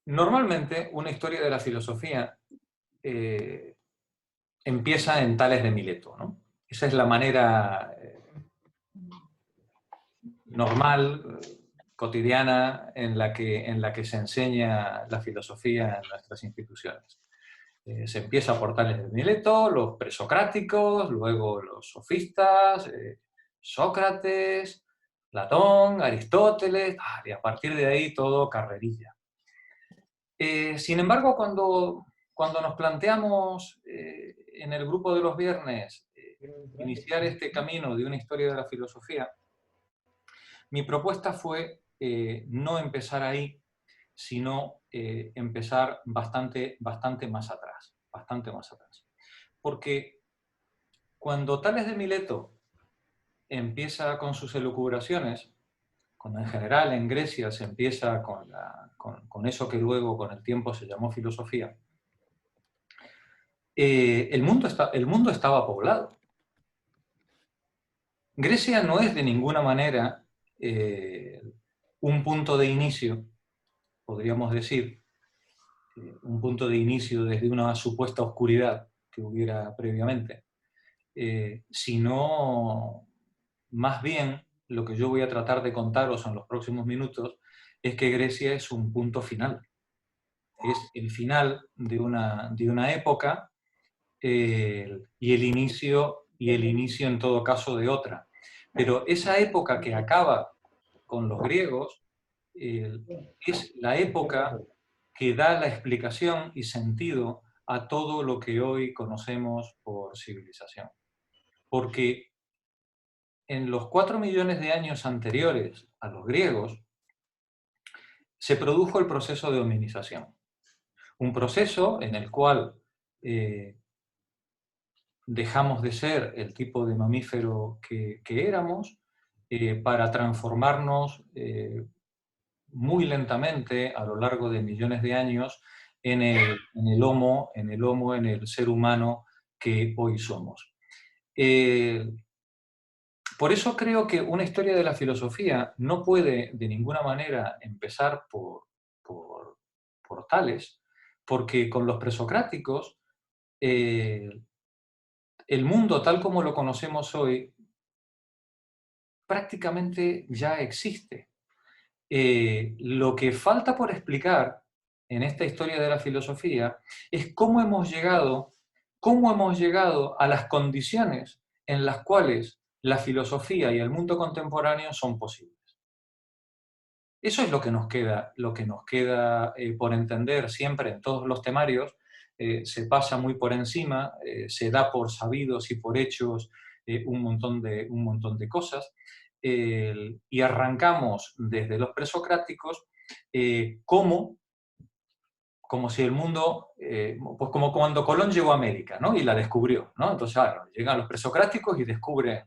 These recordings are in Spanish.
Normalmente, una historia de la filosofía empieza en Tales de Mileto, ¿no? Esa es la manera normal, cotidiana, en la que se enseña la filosofía en nuestras instituciones. Se empieza por Tales de Mileto, los presocráticos, luego los sofistas, Sócrates, Platón, Aristóteles, y a partir de ahí todo carrerilla. Sin embargo, cuando nos planteamos en el grupo de los viernes iniciar este camino de una historia de la filosofía, mi propuesta fue no empezar ahí, sino empezar bastante más atrás, bastante más atrás. Porque cuando Tales de Mileto empieza con sus elucubraciones, cuando en general en Grecia se empieza con eso que luego con el tiempo se llamó filosofía, el mundo estaba poblado. Grecia no es de ninguna manera un punto de inicio, podríamos decir, un punto de inicio desde una supuesta oscuridad que hubiera previamente, sino más bien lo que yo voy a tratar de contaros en los próximos minutos es que Grecia es un punto final. Es el final de una época y el inicio en todo caso de otra. Pero esa época que acaba con los griegos es la época que da la explicación y sentido a todo lo que hoy conocemos por civilización. Porque en los 4 millones de años anteriores a los griegos se produjo el proceso de hominización. Un proceso en el cual dejamos de ser el tipo de mamífero que éramos para transformarnos muy lentamente a lo largo de millones de años en el homo, en el ser humano que hoy somos. Por eso creo que una historia de la filosofía no puede de ninguna manera empezar por Tales, porque con los presocráticos el mundo tal como lo conocemos hoy prácticamente ya existe. Lo que falta por explicar en esta historia de la filosofía es cómo hemos llegado a las condiciones en las cuales la filosofía y el mundo contemporáneo son posibles. Eso es lo que nos queda por entender siempre en todos los temarios. Se pasa muy por encima, se da por sabidos y por hechos un montón de cosas, y arrancamos desde los presocráticos como si el mundo, pues como cuando Colón llegó a América, ¿no? Y la descubrió, ¿no? Entonces, claro, llegan los presocráticos y descubren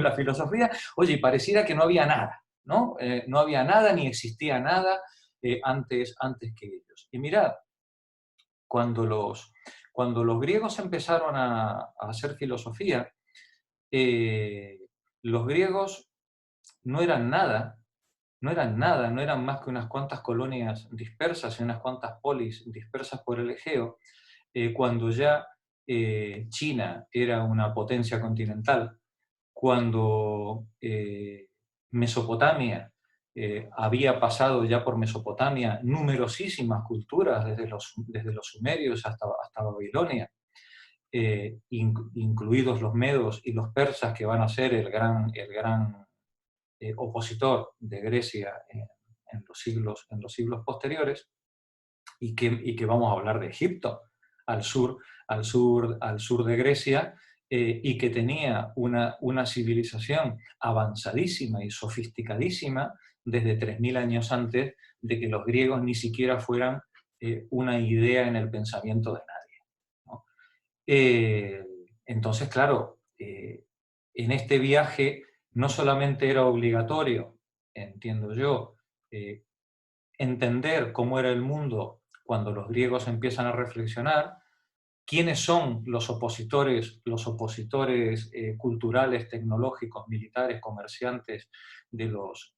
la filosofía. Oye, y pareciera que no había nada, ¿no? No había nada ni existía nada antes que ellos. Y mirad, cuando los griegos empezaron a hacer filosofía, los griegos no eran nada, no eran más que unas cuantas colonias dispersas y unas cuantas polis dispersas por el Egeo, cuando ya China era una potencia continental, cuando Mesopotamia había pasado ya por Mesopotamia numerosísimas culturas, desde los sumerios hasta Babilonia, incluidos los medos y los persas, que van a ser el gran opositor de Grecia en los siglos posteriores, y que vamos a hablar de Egipto, al sur de Grecia, y que tenía una civilización avanzadísima y sofisticadísima desde 3000 años antes de que los griegos ni siquiera fueran una idea en el pensamiento de nadie, ¿no? Entonces, claro, en este viaje no solamente era obligatorio, entiendo yo, entender cómo era el mundo cuando los griegos empiezan a reflexionar, quiénes son los opositores culturales, tecnológicos, militares, comerciantes de los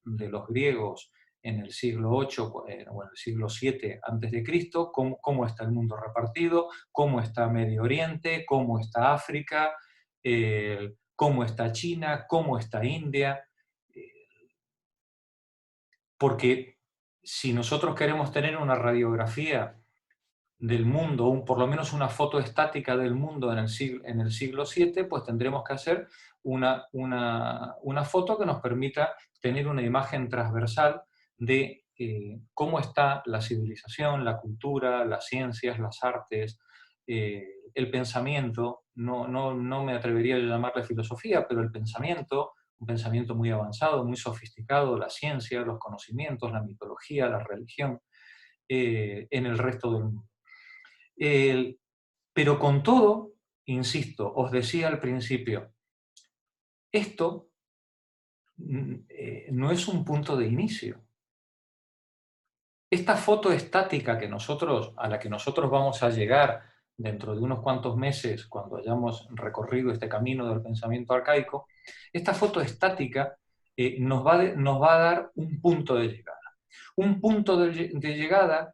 griegos en el siglo 8 o en el siglo 7 antes de Cristo, cómo está el mundo repartido, cómo está Medio Oriente, cómo está África, cómo está China, cómo está India, porque si nosotros queremos tener una radiografía del mundo, por lo menos una foto estática del mundo en el siglo VII, pues tendremos que hacer una foto que nos permita tener una imagen transversal de cómo está la civilización, la cultura, las ciencias, las artes, el pensamiento. No me atrevería a llamarle filosofía, pero el pensamiento, un pensamiento muy avanzado, muy sofisticado, la ciencia, los conocimientos, la mitología, la religión, en el resto del mundo. Pero con todo, insisto, os decía al principio, esto no es un punto de inicio. Esta foto estática a la que nosotros vamos a llegar dentro de unos cuantos meses, cuando hayamos recorrido este camino del pensamiento arcaico, esta foto estática nos va a dar un punto de llegada. Un punto de llegada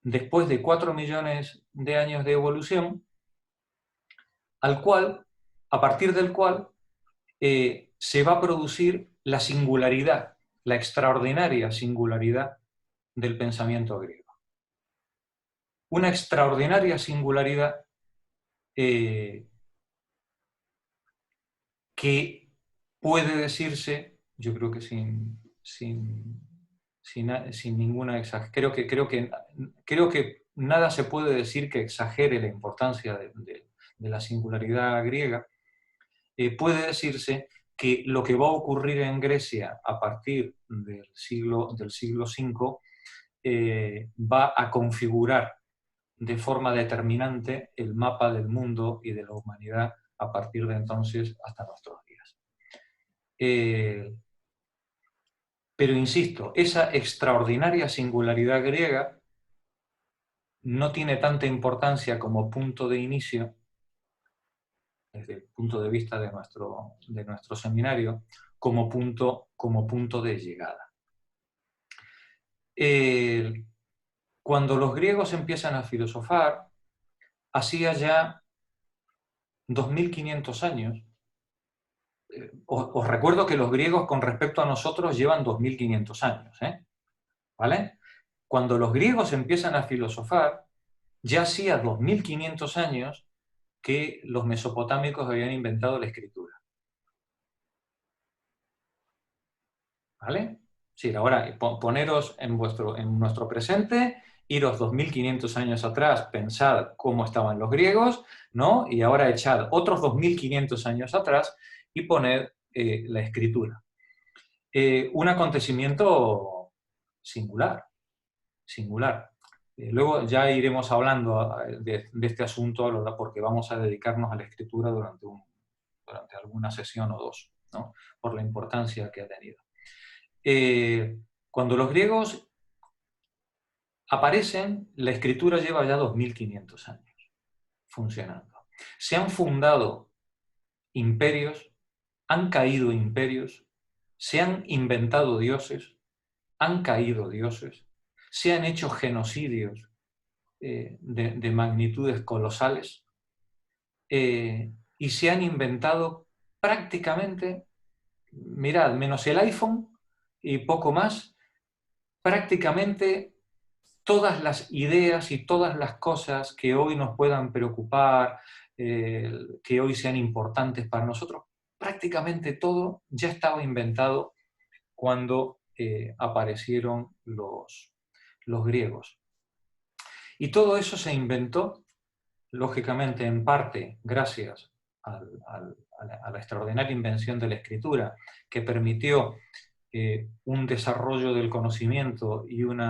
después de 4 millones de años de evolución, a partir del cual se va a producir la singularidad, la extraordinaria singularidad del pensamiento griego. Una extraordinaria singularidad que puede decirse, yo creo que sin ninguna exageración, creo que nada se puede decir que exagere la importancia de la singularidad griega. Puede decirse que lo que va a ocurrir en Grecia a partir del siglo V va a configurar de forma determinante el mapa del mundo y de la humanidad a partir de entonces hasta nuestros días. Pero insisto, esa extraordinaria singularidad griega no tiene tanta importancia como punto de inicio, desde el punto de vista de nuestro seminario, como punto de llegada. Cuando los griegos empiezan a filosofar, hacía ya 2500 años, os recuerdo que los griegos con respecto a nosotros llevan 2500 años, ¿vale? Cuando los griegos empiezan a filosofar, ya hacía 2500 años que los mesopotámicos habían inventado la escritura. ¿Vale? Sí, ahora poneros en nuestro presente, iros 2500 años atrás, pensad cómo estaban los griegos, ¿no? Y ahora echad otros 2500 años atrás y poned la escritura. Un acontecimiento singular. Luego ya iremos hablando de este asunto porque vamos a dedicarnos a la escritura durante alguna sesión o dos, ¿no? Por la importancia que ha tenido. Cuando los griegos aparecen, la escritura lleva ya 2500 años funcionando. Se han fundado imperios, han caído imperios, se han inventado dioses, han caído dioses, se han hecho genocidios de magnitudes colosales y se han inventado prácticamente, mirad, menos el iPhone y poco más, prácticamente todas las ideas y todas las cosas que hoy nos puedan preocupar, que hoy sean importantes para nosotros, prácticamente todo ya estaba inventado cuando aparecieron los griegos. Y todo eso se inventó, lógicamente, en parte gracias a la extraordinaria invención de la escritura, que permitió un desarrollo del conocimiento y un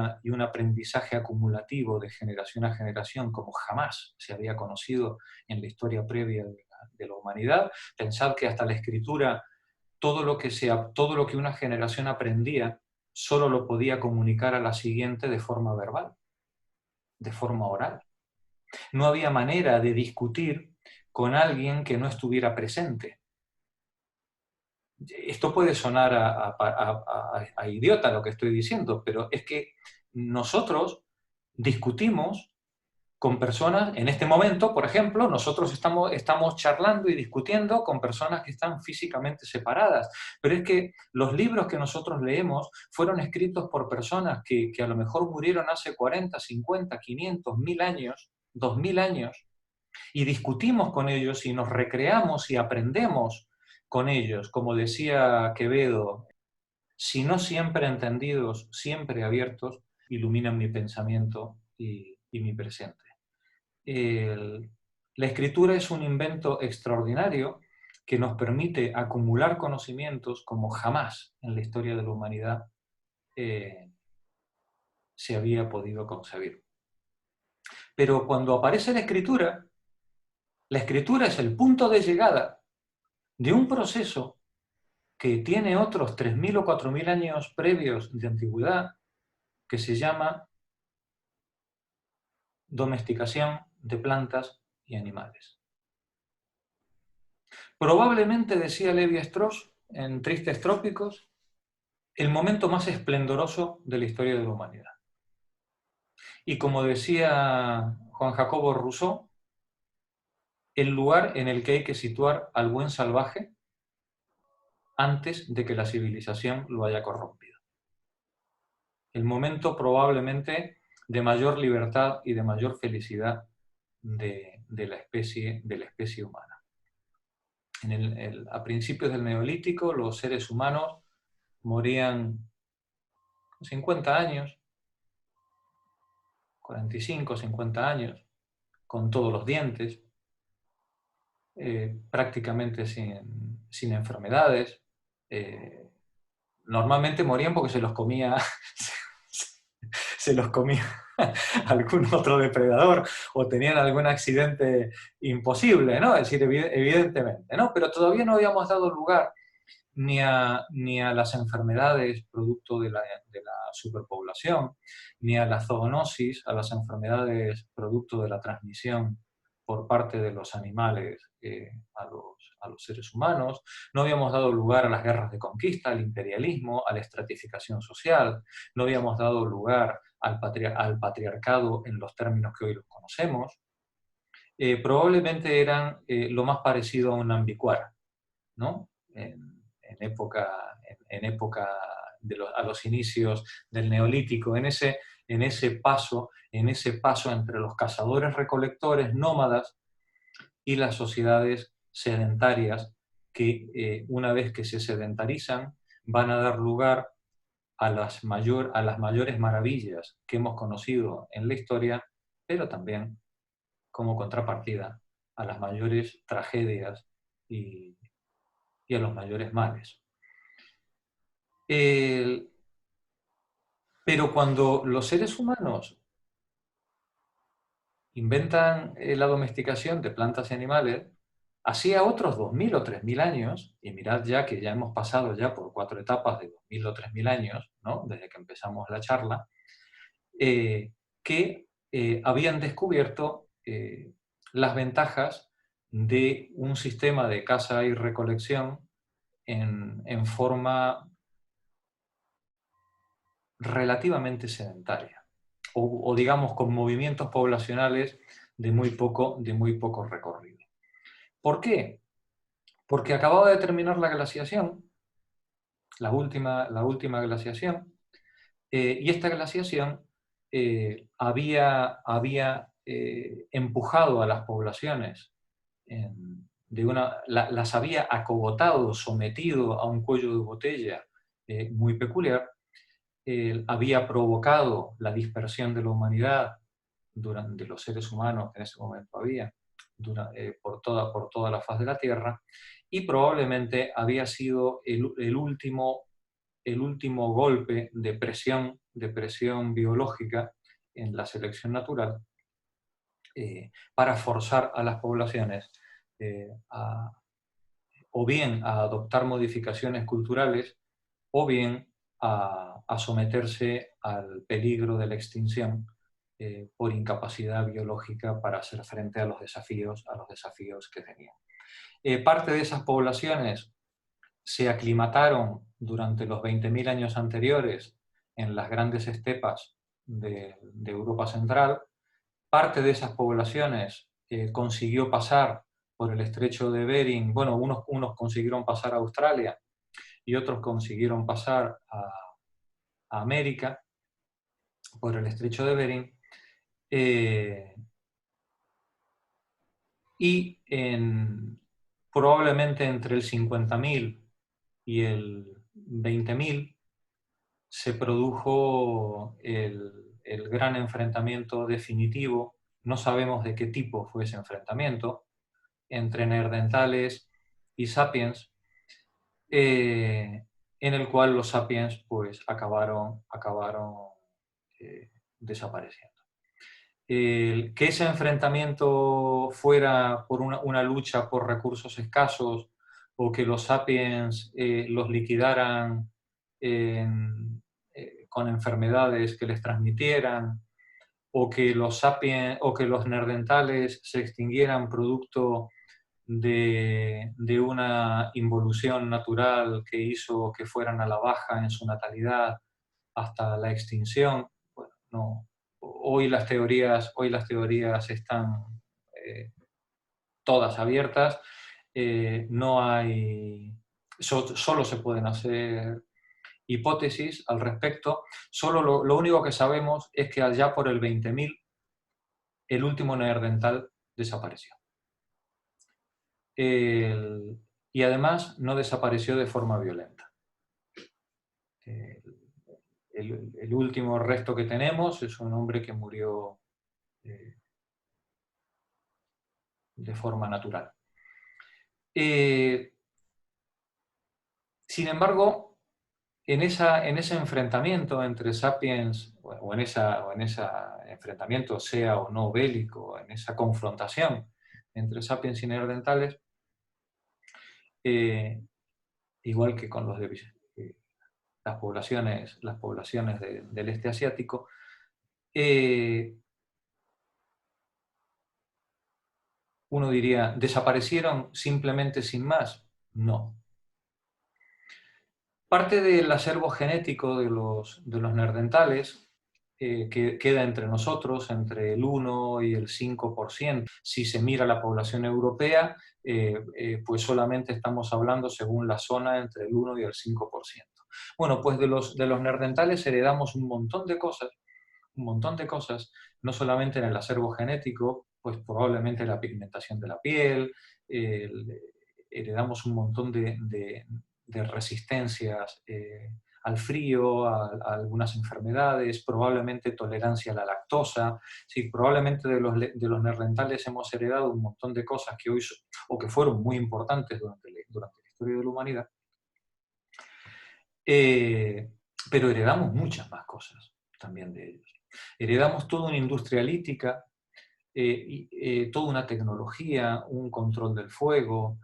aprendizaje acumulativo de generación a generación como jamás se había conocido en la historia previa de la humanidad. Pensad que hasta la escritura, todo lo que una generación aprendía, solo lo podía comunicar a la siguiente de forma verbal, de forma oral. No había manera de discutir con alguien que no estuviera presente. Esto puede sonar a idiota lo que estoy diciendo, pero es que nosotros discutimos con personas, en este momento, por ejemplo, nosotros estamos charlando y discutiendo con personas que están físicamente separadas, pero es que los libros que nosotros leemos fueron escritos por personas que a lo mejor murieron hace 40, 50, 500, 1000 años, 2000 años, y discutimos con ellos y nos recreamos y aprendemos con ellos, como decía Quevedo, si no siempre entendidos, siempre abiertos, iluminan mi pensamiento y mi presente. El- la escritura es un invento extraordinario que nos permite acumular conocimientos como jamás en la historia de la humanidad eh, se había podido concebir. Pero cuando aparece la escritura es el punto de llegada de un proceso que tiene otros 3000 o 4000 años previos de antigüedad, que se llama domesticación de plantas y animales. Probablemente, decía Levi-Strauss en Tristes Trópicos, el momento más esplendoroso de la historia de la humanidad. Y como decía Juan Jacobo Rousseau, el lugar en el que hay que situar al buen salvaje antes de que la civilización lo haya corrompido. El momento probablemente de mayor libertad y de mayor felicidad de la especie humana. A principios del Neolítico, los seres humanos morían 50 años, 45, 50 años, con todos los dientes, prácticamente sin enfermedades. Normalmente morían porque se los comía, se los comía algún otro depredador o tenían algún accidente imposible, ¿no? Es decir, evidentemente, ¿no? Pero todavía no habíamos dado lugar ni a las enfermedades producto de la superpoblación, ni a la zoonosis, a las enfermedades producto de la transmisión por parte de los animales a los seres humanos. No habíamos dado lugar a las guerras de conquista, al imperialismo, a la estratificación social. No habíamos dado lugar al patriarcado en los términos que hoy los conocemos. Probablemente eran lo más parecido a un ambicuara, ¿no? En época a los inicios del Neolítico, en ese paso entre los cazadores-recolectores nómadas y las sociedades sedentarias que una vez que se sedentarizan van a dar lugar a las mayores maravillas que hemos conocido en la historia, pero también como contrapartida a las mayores tragedias y a los mayores males. Pero cuando los seres humanos inventan la domesticación de plantas y animales, hacía otros 2000 o 3000 años, y mirad ya que ya hemos pasado ya por 4 etapas de 2000 o 3000 años, ¿no? Desde que empezamos la charla, que habían descubierto las ventajas de un sistema de caza y recolección en forma relativamente sedentaria, o digamos con movimientos poblacionales de muy poco recorrido. ¿Por qué? Porque acababa de terminar la glaciación, la última glaciación, y esta glaciación había empujado a las poblaciones, las había acogotado, sometido a un cuello de botella muy peculiar, había provocado la dispersión de la humanidad de los seres humanos que en ese momento había por toda la faz de la Tierra, y probablemente había sido el último golpe de presión biológica en la selección natural para forzar a las poblaciones o bien a adoptar modificaciones culturales o bien a someterse al peligro de la extinción por incapacidad biológica para hacer frente a los desafíos que tenían. Parte de esas poblaciones se aclimataron durante los 20.000 años anteriores en las grandes estepas de Europa Central. Parte de esas poblaciones consiguió pasar por el estrecho de Bering, bueno, unos consiguieron pasar a Australia y otros consiguieron pasar a América por el estrecho de Bering, y probablemente entre el 50.000 y el 20.000 se produjo el gran enfrentamiento definitivo, no sabemos de qué tipo fue ese enfrentamiento, entre neandertales y sapiens, en el cual los sapiens pues acabaron desapareciendo. Que ese enfrentamiento fuera por una lucha por recursos escasos o que los sapiens los liquidaran con enfermedades que les transmitieran, o que los sapiens o que los neandertales se extinguieran producto de una involución natural que hizo que fueran a la baja en su natalidad hasta la extinción. Bueno, no. Hoy las teorías están todas abiertas, no hay, solo se pueden hacer hipótesis al respecto. Solo lo único que sabemos es que allá por el 20.000 el último neandertal desapareció. Y además no desapareció de forma violenta. El último resto que tenemos es un hombre que murió de forma natural. Sin embargo, en ese enfrentamiento entre sapiens, o en ese enfrentamiento, sea o no bélico, en esa confrontación entre sapiens y neandertales, igual que con las poblaciones del este asiático, uno diría, ¿desaparecieron simplemente sin más? No. Parte del acervo genético de los neandertales que queda entre nosotros, entre el 1 y el 5%. Si se mira la población europea, pues solamente estamos hablando, según la zona, entre el 1 y el 5%. Bueno, pues de los neandertales heredamos un montón de cosas, no solamente en el acervo genético, pues probablemente la pigmentación de la piel, heredamos un montón de resistencias al frío, a algunas enfermedades, probablemente tolerancia a la lactosa. Sí, probablemente de los neandertales hemos heredado un montón de cosas que hoy o que fueron muy importantes durante la historia de la humanidad, pero heredamos muchas más cosas también de ellos. Heredamos toda una industria lítica, toda una tecnología, un control del fuego,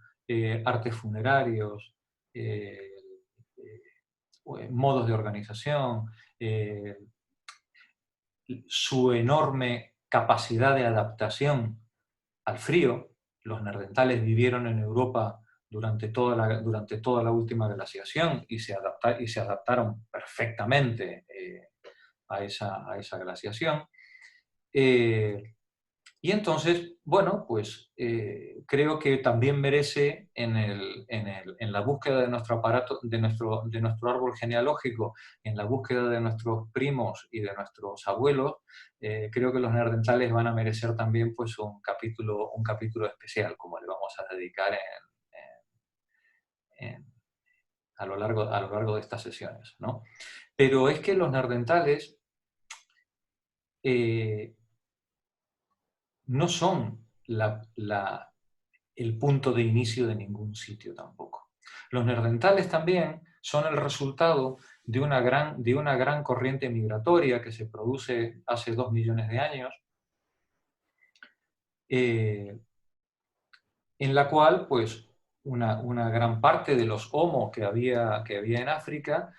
artes funerarios, modos de organización, su enorme capacidad de adaptación al frío. Los neandertales vivieron en Europa durante toda la última glaciación y se adaptaron perfectamente a esa glaciación. Y entonces, bueno, pues creo que también merece en la búsqueda de nuestro aparato, de nuestro árbol genealógico, en la búsqueda de nuestros primos y de nuestros abuelos, creo que los neandertales van a merecer también pues un capítulo especial, como le vamos a dedicar a lo largo de estas sesiones, ¿no? Pero es que los neandertales no son el punto de inicio de ningún sitio tampoco. Los neandertales también son el resultado de una gran corriente migratoria que se produce hace 2 millones de años, en la cual pues una gran parte de los Homo que había en África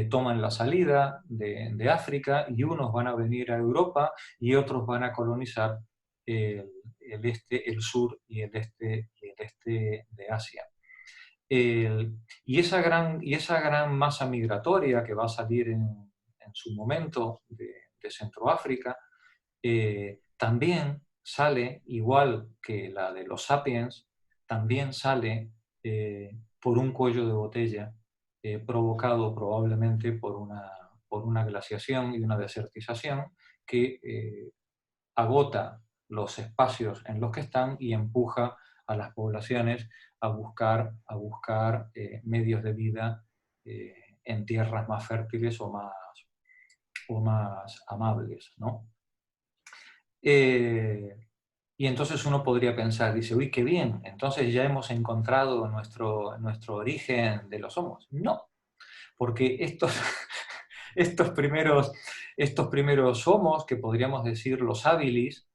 toman la salida de África, y unos van a venir a Europa y otros van a colonizar el sur y el este de Asia. Y esa gran masa migratoria que va a salir en su momento de Centroáfrica, también sale, igual que la de los sapiens, también sale por un cuello de botella provocado probablemente por una glaciación y una desertización que agota los espacios en los que están y empuja a las poblaciones a buscar medios de vida en tierras más fértiles o más amables, ¿no? Y entonces uno podría pensar, dice, uy, qué bien, entonces ya hemos encontrado nuestro origen de los homos. No, porque estos primeros homos, que podríamos decir los habilis,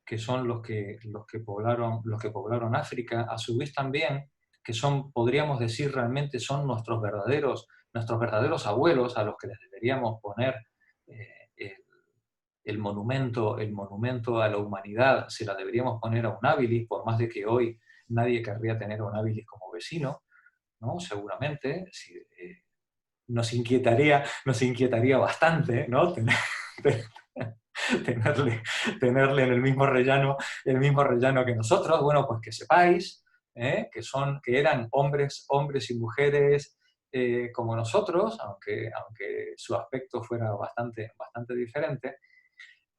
que son los que poblaron África, a su vez también, que son, podríamos decir realmente, son nuestros verdaderos abuelos a los que les deberíamos poner eh, el monumento a la humanidad, se la deberíamos poner a un habilis, por más de que hoy nadie querría tener a un habilis como vecino, ¿no? Seguramente, si, nos inquietaría bastante, ¿no? Tenerle, tenerle en el mismo rellano que nosotros. Bueno, pues que sepáis que eran hombres y mujeres como nosotros, aunque su aspecto fuera bastante diferente,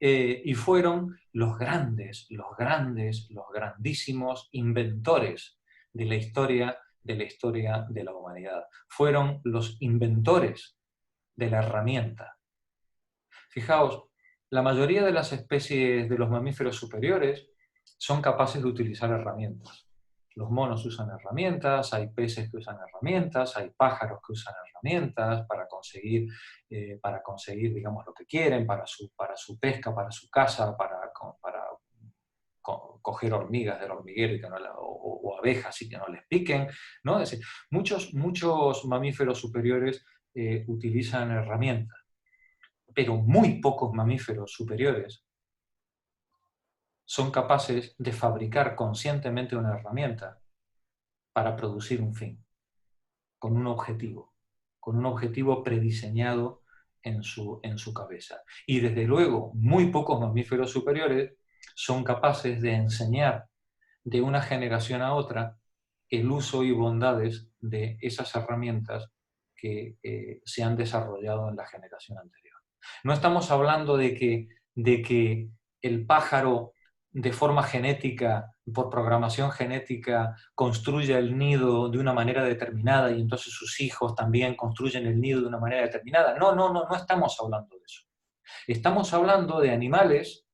y fueron los grandísimos inventores de la historia de la humanidad. Fueron los inventores de la herramienta. Fijaos, la mayoría de las especies de los mamíferos superiores son capaces de utilizar herramientas. Los monos usan herramientas, hay peces que usan herramientas, hay pájaros que usan herramientas para conseguir digamos, lo que quieren, para su pesca, para su caza, para coger hormigas del hormiguero y que no o abejas y que no les piquen, ¿no? Es decir, muchos mamíferos superiores utilizan herramientas, pero muy pocos mamíferos superiores son capaces de fabricar conscientemente una herramienta para producir un fin, con un objetivo prediseñado en su cabeza. Y desde luego, muy pocos mamíferos superiores son capaces de enseñar de una generación a otra el uso y bondades de esas herramientas que se han desarrollado en la generación anterior. No estamos hablando de que el pájaro de forma genética, por programación genética, construye el nido de una manera determinada y entonces sus hijos también construyen el nido de una manera determinada. No estamos hablando de eso. Estamos hablando de animales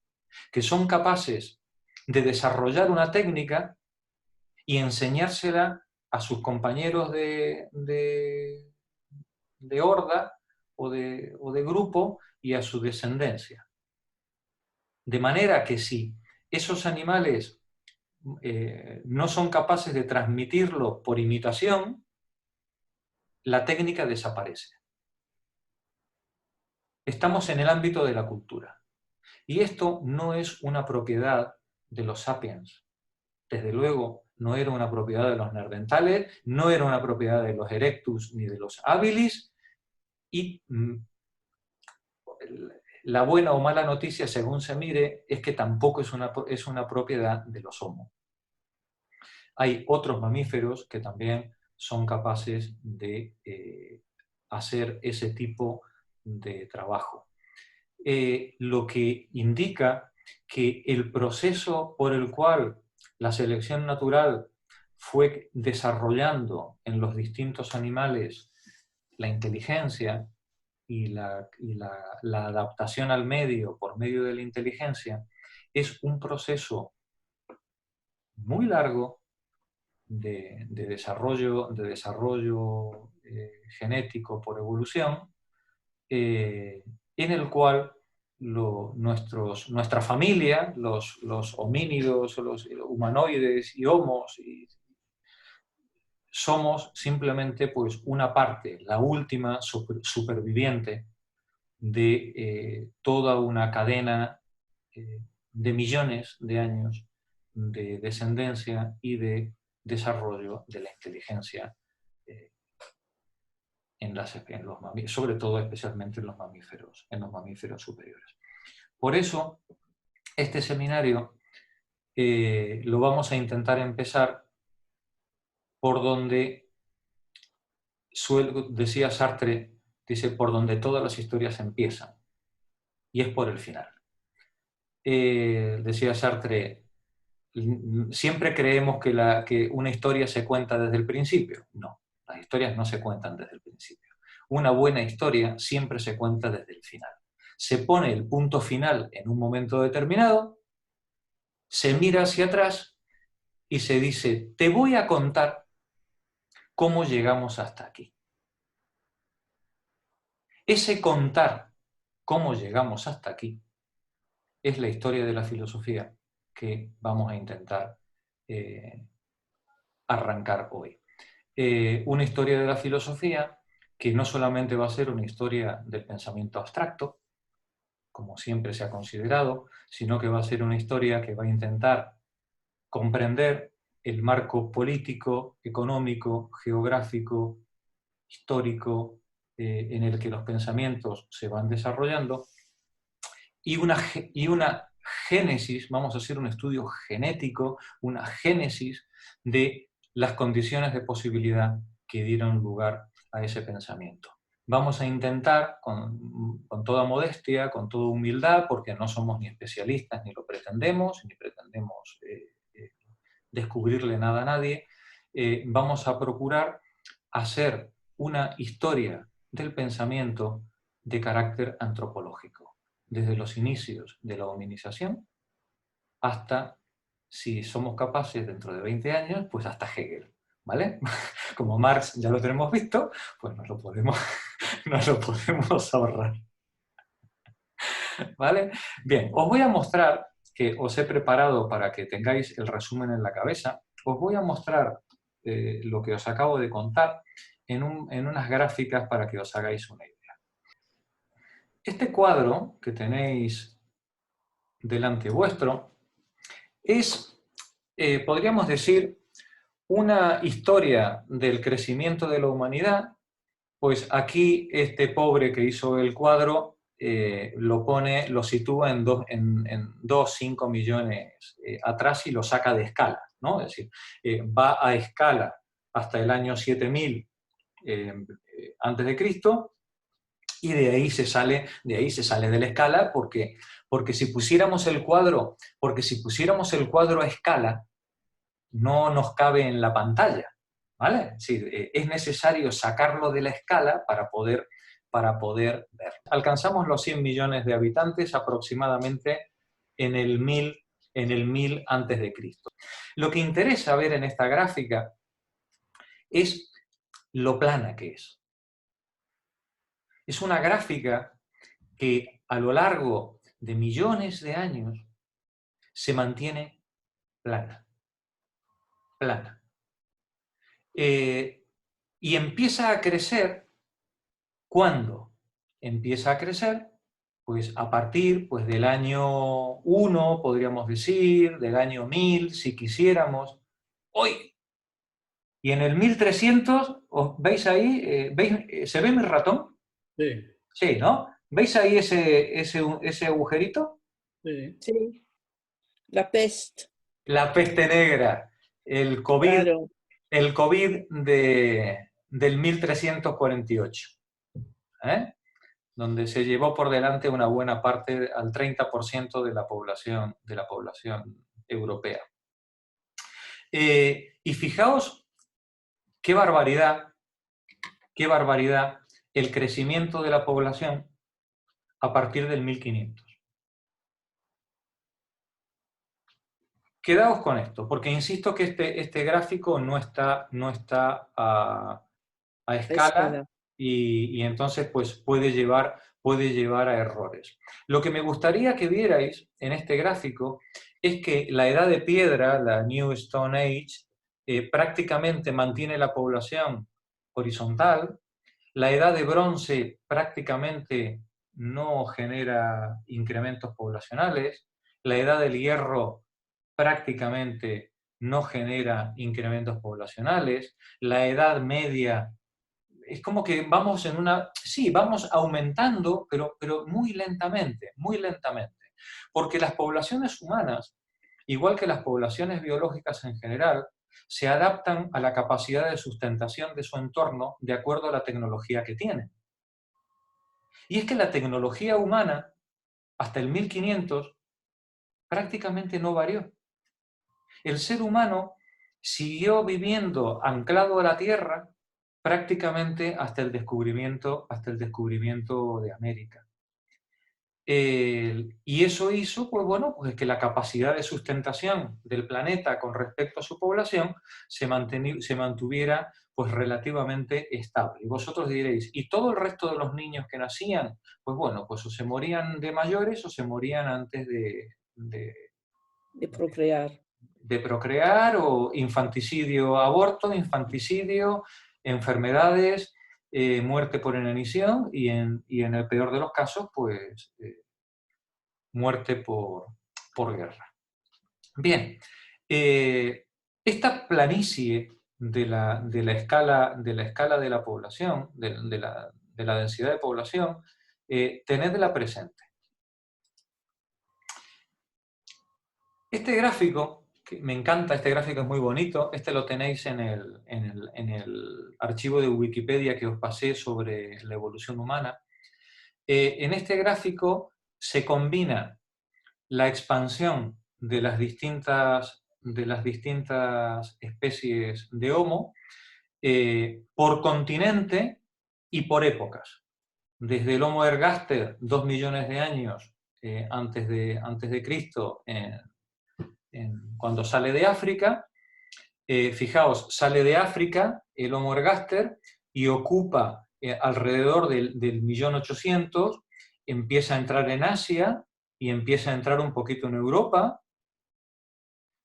que son capaces de desarrollar una técnica y enseñársela a sus compañeros de horda o de grupo y a su descendencia. De manera que si esos animales no son capaces de transmitirlo por imitación, la técnica desaparece. Estamos en el ámbito de la cultura. Y esto no es una propiedad de los sapiens. Desde luego, no era una propiedad de los neandertales, no era una propiedad de los erectus ni de los habilis, y la buena o mala noticia, según se mire, es que tampoco es una propiedad de los homo. Hay otros mamíferos que también son capaces de hacer ese tipo de trabajo. Lo que indica que el proceso por el cual la selección natural fue desarrollando en los distintos animales la inteligencia y la adaptación al medio por medio de la inteligencia, es un proceso muy largo de desarrollo genético por evolución, en el cual nuestra familia, los homínidos, los humanoides y homos, somos simplemente pues, una parte, la última superviviente de toda una cadena de millones de años de descendencia y de desarrollo de la inteligencia sobre todo especialmente en los mamíferos superiores. Por eso, este seminario lo vamos a intentar empezar por donde decía Sartre, dice, por donde todas las historias empiezan, y es por el final. Decía Sartre, siempre creemos que una historia se cuenta desde el principio. No, las historias no se cuentan desde el principio. Una buena historia siempre se cuenta desde el final. Se pone el punto final en un momento determinado, se mira hacia atrás y se dice, te voy a contar cómo llegamos hasta aquí. Ese contar cómo llegamos hasta aquí es la historia de la filosofía que vamos a intentar arrancar hoy. Una historia de la filosofía que no solamente va a ser una historia del pensamiento abstracto, como siempre se ha considerado, sino que va a ser una historia que va a intentar comprender el marco político, económico, geográfico, histórico, en el que los pensamientos se van desarrollando, y una génesis, vamos a hacer un estudio genético, una génesis de las condiciones de posibilidad que dieron lugar a ese pensamiento. Vamos a intentar, con toda modestia, con toda humildad, porque no somos ni especialistas, ni lo pretendemos, ni pretendemos descubrirle nada a nadie, vamos a procurar hacer una historia del pensamiento de carácter antropológico, desde los inicios de la hominización hasta, si somos capaces dentro de 20 años, pues hasta Hegel, ¿vale? Como Marx ya lo tenemos visto, pues nos lo podemos ahorrar, ¿vale? Bien, os voy a mostrar, que os he preparado para que tengáis el resumen en la cabeza, os voy a mostrar lo que os acabo de contar en unas gráficas para que os hagáis una idea. Este cuadro que tenéis delante vuestro es, podríamos decir, una historia del crecimiento de la humanidad. Pues aquí este pobre que hizo el cuadro lo sitúa en 2, 5 millones atrás y lo saca de escala, ¿no? Es decir, va a escala hasta el año 7000 antes de Cristo, y de ahí se sale de la escala porque si pusiéramos el cuadro a escala, no nos cabe en la pantalla, ¿vale? Es decir, es necesario sacarlo de la escala para poder ver. Alcanzamos los 100 millones de habitantes aproximadamente en el 1000 antes de Cristo. Lo que interesa ver en esta gráfica es lo plana que es. Es una gráfica que a lo largo de millones de años se mantiene plana. Plana. Y empieza a crecer, ¿cuándo? Empieza a crecer, pues a partir del año 1, podríamos decir, del año 1000, si quisiéramos. ¡Hoy! Y en el 1300, ¿veis ahí? ¿Se ve mi ratón? Sí. Sí, ¿no? ¿Veis ahí ese agujerito? Sí. Sí, la peste, La peste negra, el COVID, claro. el COVID del 1348, ¿eh? Donde se llevó por delante una buena parte, al 30% de la población europea. Y fijaos qué barbaridad el crecimiento de la población a partir del 1500. Quedaos con esto, porque insisto que este gráfico no está a escala y entonces pues puede llevar a errores. Lo que me gustaría que vierais en este gráfico es que la edad de piedra, la New Stone Age, prácticamente mantiene la población horizontal. La edad de bronce prácticamente no genera incrementos poblacionales. La edad del hierro prácticamente no genera incrementos poblacionales. La edad media es como que vamos en una... Sí, vamos aumentando, pero muy lentamente, muy lentamente. Porque las poblaciones humanas, igual que las poblaciones biológicas en general, se adaptan a la capacidad de sustentación de su entorno de acuerdo a la tecnología que tienen. Y es que la tecnología humana, hasta el 1500, prácticamente no varió. El ser humano siguió viviendo anclado a la Tierra prácticamente hasta el descubrimiento de América. Y eso hizo, pues bueno, pues que la capacidad de sustentación del planeta con respecto a su población se mantuviera pues relativamente estable. Y vosotros diréis, ¿y todo el resto de los niños que nacían? Pues bueno, pues o se morían de mayores o se morían antes De procrear. de procrear, o infanticidio, aborto, infanticidio, enfermedades, muerte por inanición y en el peor de los casos, pues muerte por guerra. Bien, esta planicie de la escala de la población, de la densidad de población, tenedla presente. Este gráfico, que me encanta, este gráfico es muy bonito, este lo tenéis en el archivo de Wikipedia que os pasé sobre la evolución humana. En este gráfico se combina la expansión de las distintas especies de Homo por continente y por épocas. Desde el Homo ergaster, 2 millones de años antes de Cristo, cuando sale de África. Fijaos, sale de África el Homo ergaster y ocupa alrededor del 1800, empieza a entrar en Asia y empieza a entrar un poquito en Europa,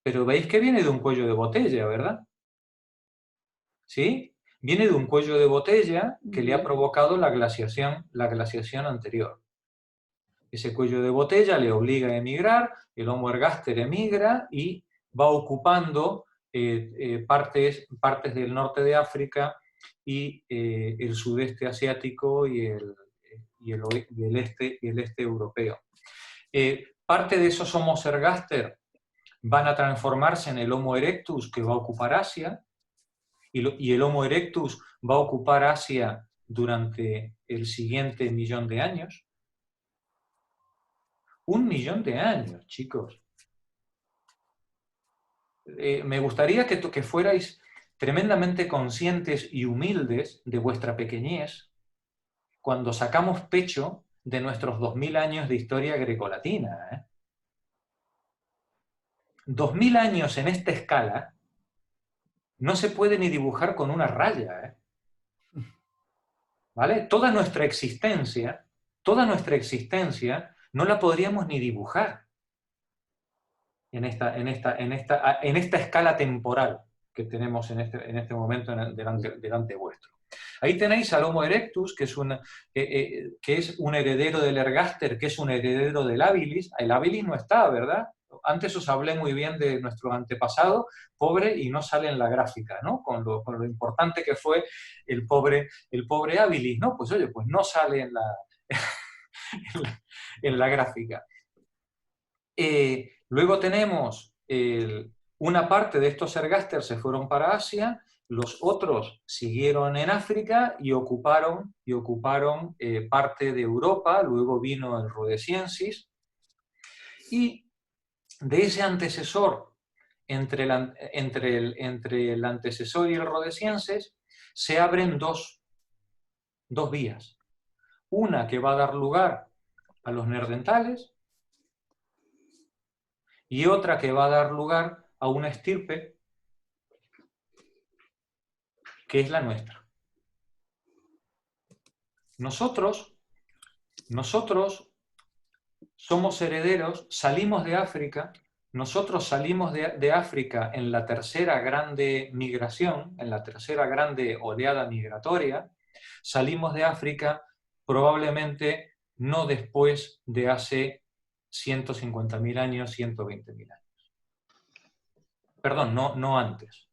pero veis que viene de un cuello de botella, ¿verdad? ¿Sí? Viene de un cuello de botella que le ha provocado la glaciación anterior. Ese cuello de botella le obliga a emigrar, el Homo ergaster emigra y va ocupando partes del norte de África y el sudeste asiático y el este europeo. Parte de esos Homo ergaster van a transformarse en el Homo erectus, que va a ocupar Asia, y el Homo erectus va a ocupar Asia durante el siguiente millón de años. 1 millón de años, chicos. Me gustaría que fuerais tremendamente conscientes y humildes de vuestra pequeñez cuando sacamos pecho de nuestros 2000 años de historia grecolatina. 2000 años en esta escala no se puede ni dibujar con una raya. ¿Vale? Toda nuestra existencia no la podríamos ni dibujar en esta escala temporal que tenemos en este momento delante vuestro. Ahí tenéis al Homo erectus, que es un heredero del ergaster, que es un heredero del habilis. El habilis no está, ¿verdad? Antes os hablé muy bien de nuestro antepasado, pobre, y no sale en la gráfica, ¿no? Con lo importante que fue el pobre habilis, ¿no? Pues oye, pues no sale en la gráfica. Luego tenemos una parte de estos ergaster se fueron para Asia, los otros siguieron en África y ocuparon parte de Europa, luego vino el Rhodesiensis, y de ese antecesor, entre el antecesor y el Rhodesiensis, se abren dos vías. Una que va a dar lugar a los neandertales, y otra que va a dar lugar a una estirpe que es la nuestra. Nosotros somos herederos, salimos de África, nosotros salimos de África en la tercera grande migración, en la tercera grande oleada migratoria, salimos de África probablemente no después de hace 150.000 años, 120.000 años. Perdón, no antes,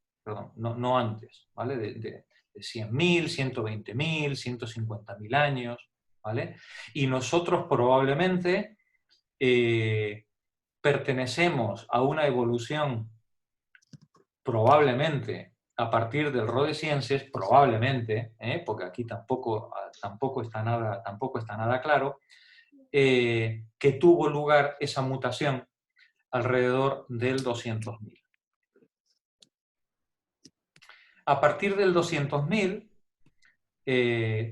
¿vale? 100.000, 120.000, 150.000 años, ¿vale? Y nosotros probablemente pertenecemos a una evolución, probablemente, a partir del Rhodesiensis, probablemente, porque aquí tampoco está nada claro, que tuvo lugar esa mutación alrededor del 200.000. A partir del 200.000,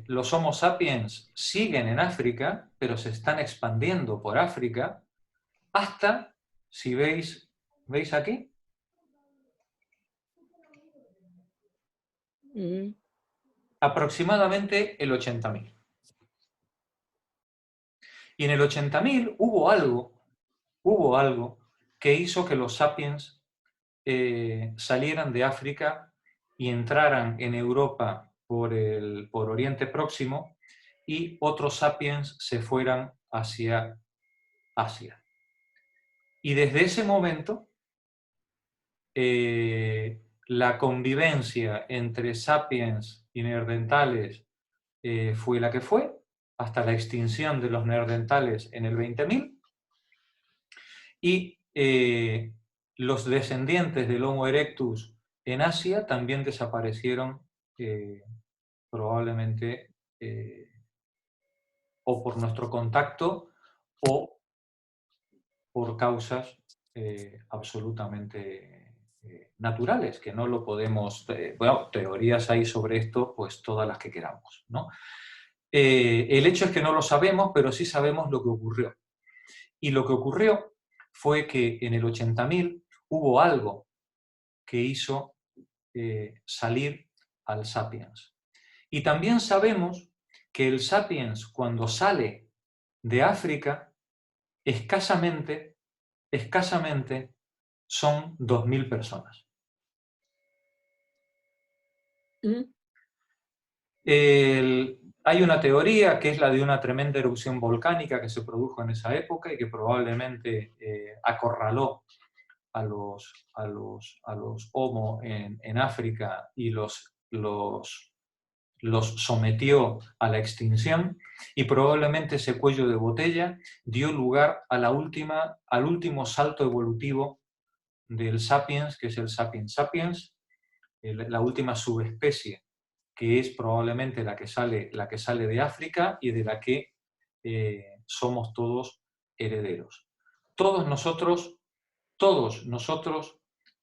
los Homo sapiens siguen en África, pero se están expandiendo por África, hasta, si ¿veis aquí? Aproximadamente el 80.000. Y en el 80.000 hubo algo que hizo que los sapiens salieran de África y entraran en Europa por Oriente Próximo, y otros sapiens se fueran hacia Asia. Y desde ese momento, la convivencia entre sapiens y neandertales fue la que fue, hasta la extinción de los neandertales en el 20.000, y los descendientes del Homo erectus en Asia también desaparecieron, probablemente o por nuestro contacto o por causas absolutamente naturales, que no lo podemos... bueno, teorías hay sobre esto, pues todas las que queramos, ¿no? El hecho es que no lo sabemos, pero sí sabemos lo que ocurrió. Y lo que ocurrió fue que en el 80.000 hubo algo que hizo salir al Sapiens. Y también sabemos que el Sapiens, cuando sale de África, escasamente son 2.000 personas. Hay una teoría que es la de una tremenda erupción volcánica que se produjo en esa época y que probablemente acorraló a los Homo en África y los sometió a la extinción, y probablemente ese cuello de botella dio lugar a al último salto evolutivo del Sapiens, que es el Sapiens sapiens, la última subespecie, que es probablemente la que sale de África y de la que somos todos herederos. Todos nosotros,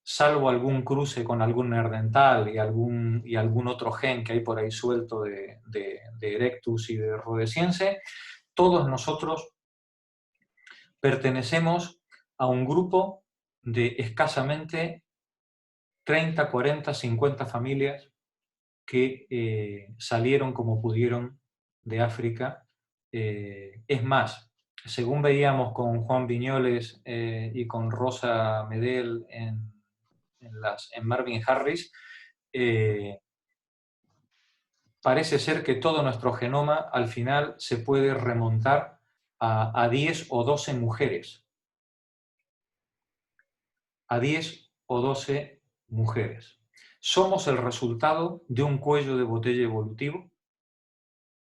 salvo algún cruce con algún neandertal y algún otro gen que hay por ahí suelto de Erectus y de Rhodesiense, todos nosotros pertenecemos a un grupo de escasamente 30, 40, 50 familias que salieron como pudieron de África. Es más, según veíamos con Juan Viñoles y con Rosa Medel en Marvin Harris, parece ser que todo nuestro genoma al final se puede remontar a 10 o 12 mujeres. A 10 o 12 mujeres. Somos el resultado de un cuello de botella evolutivo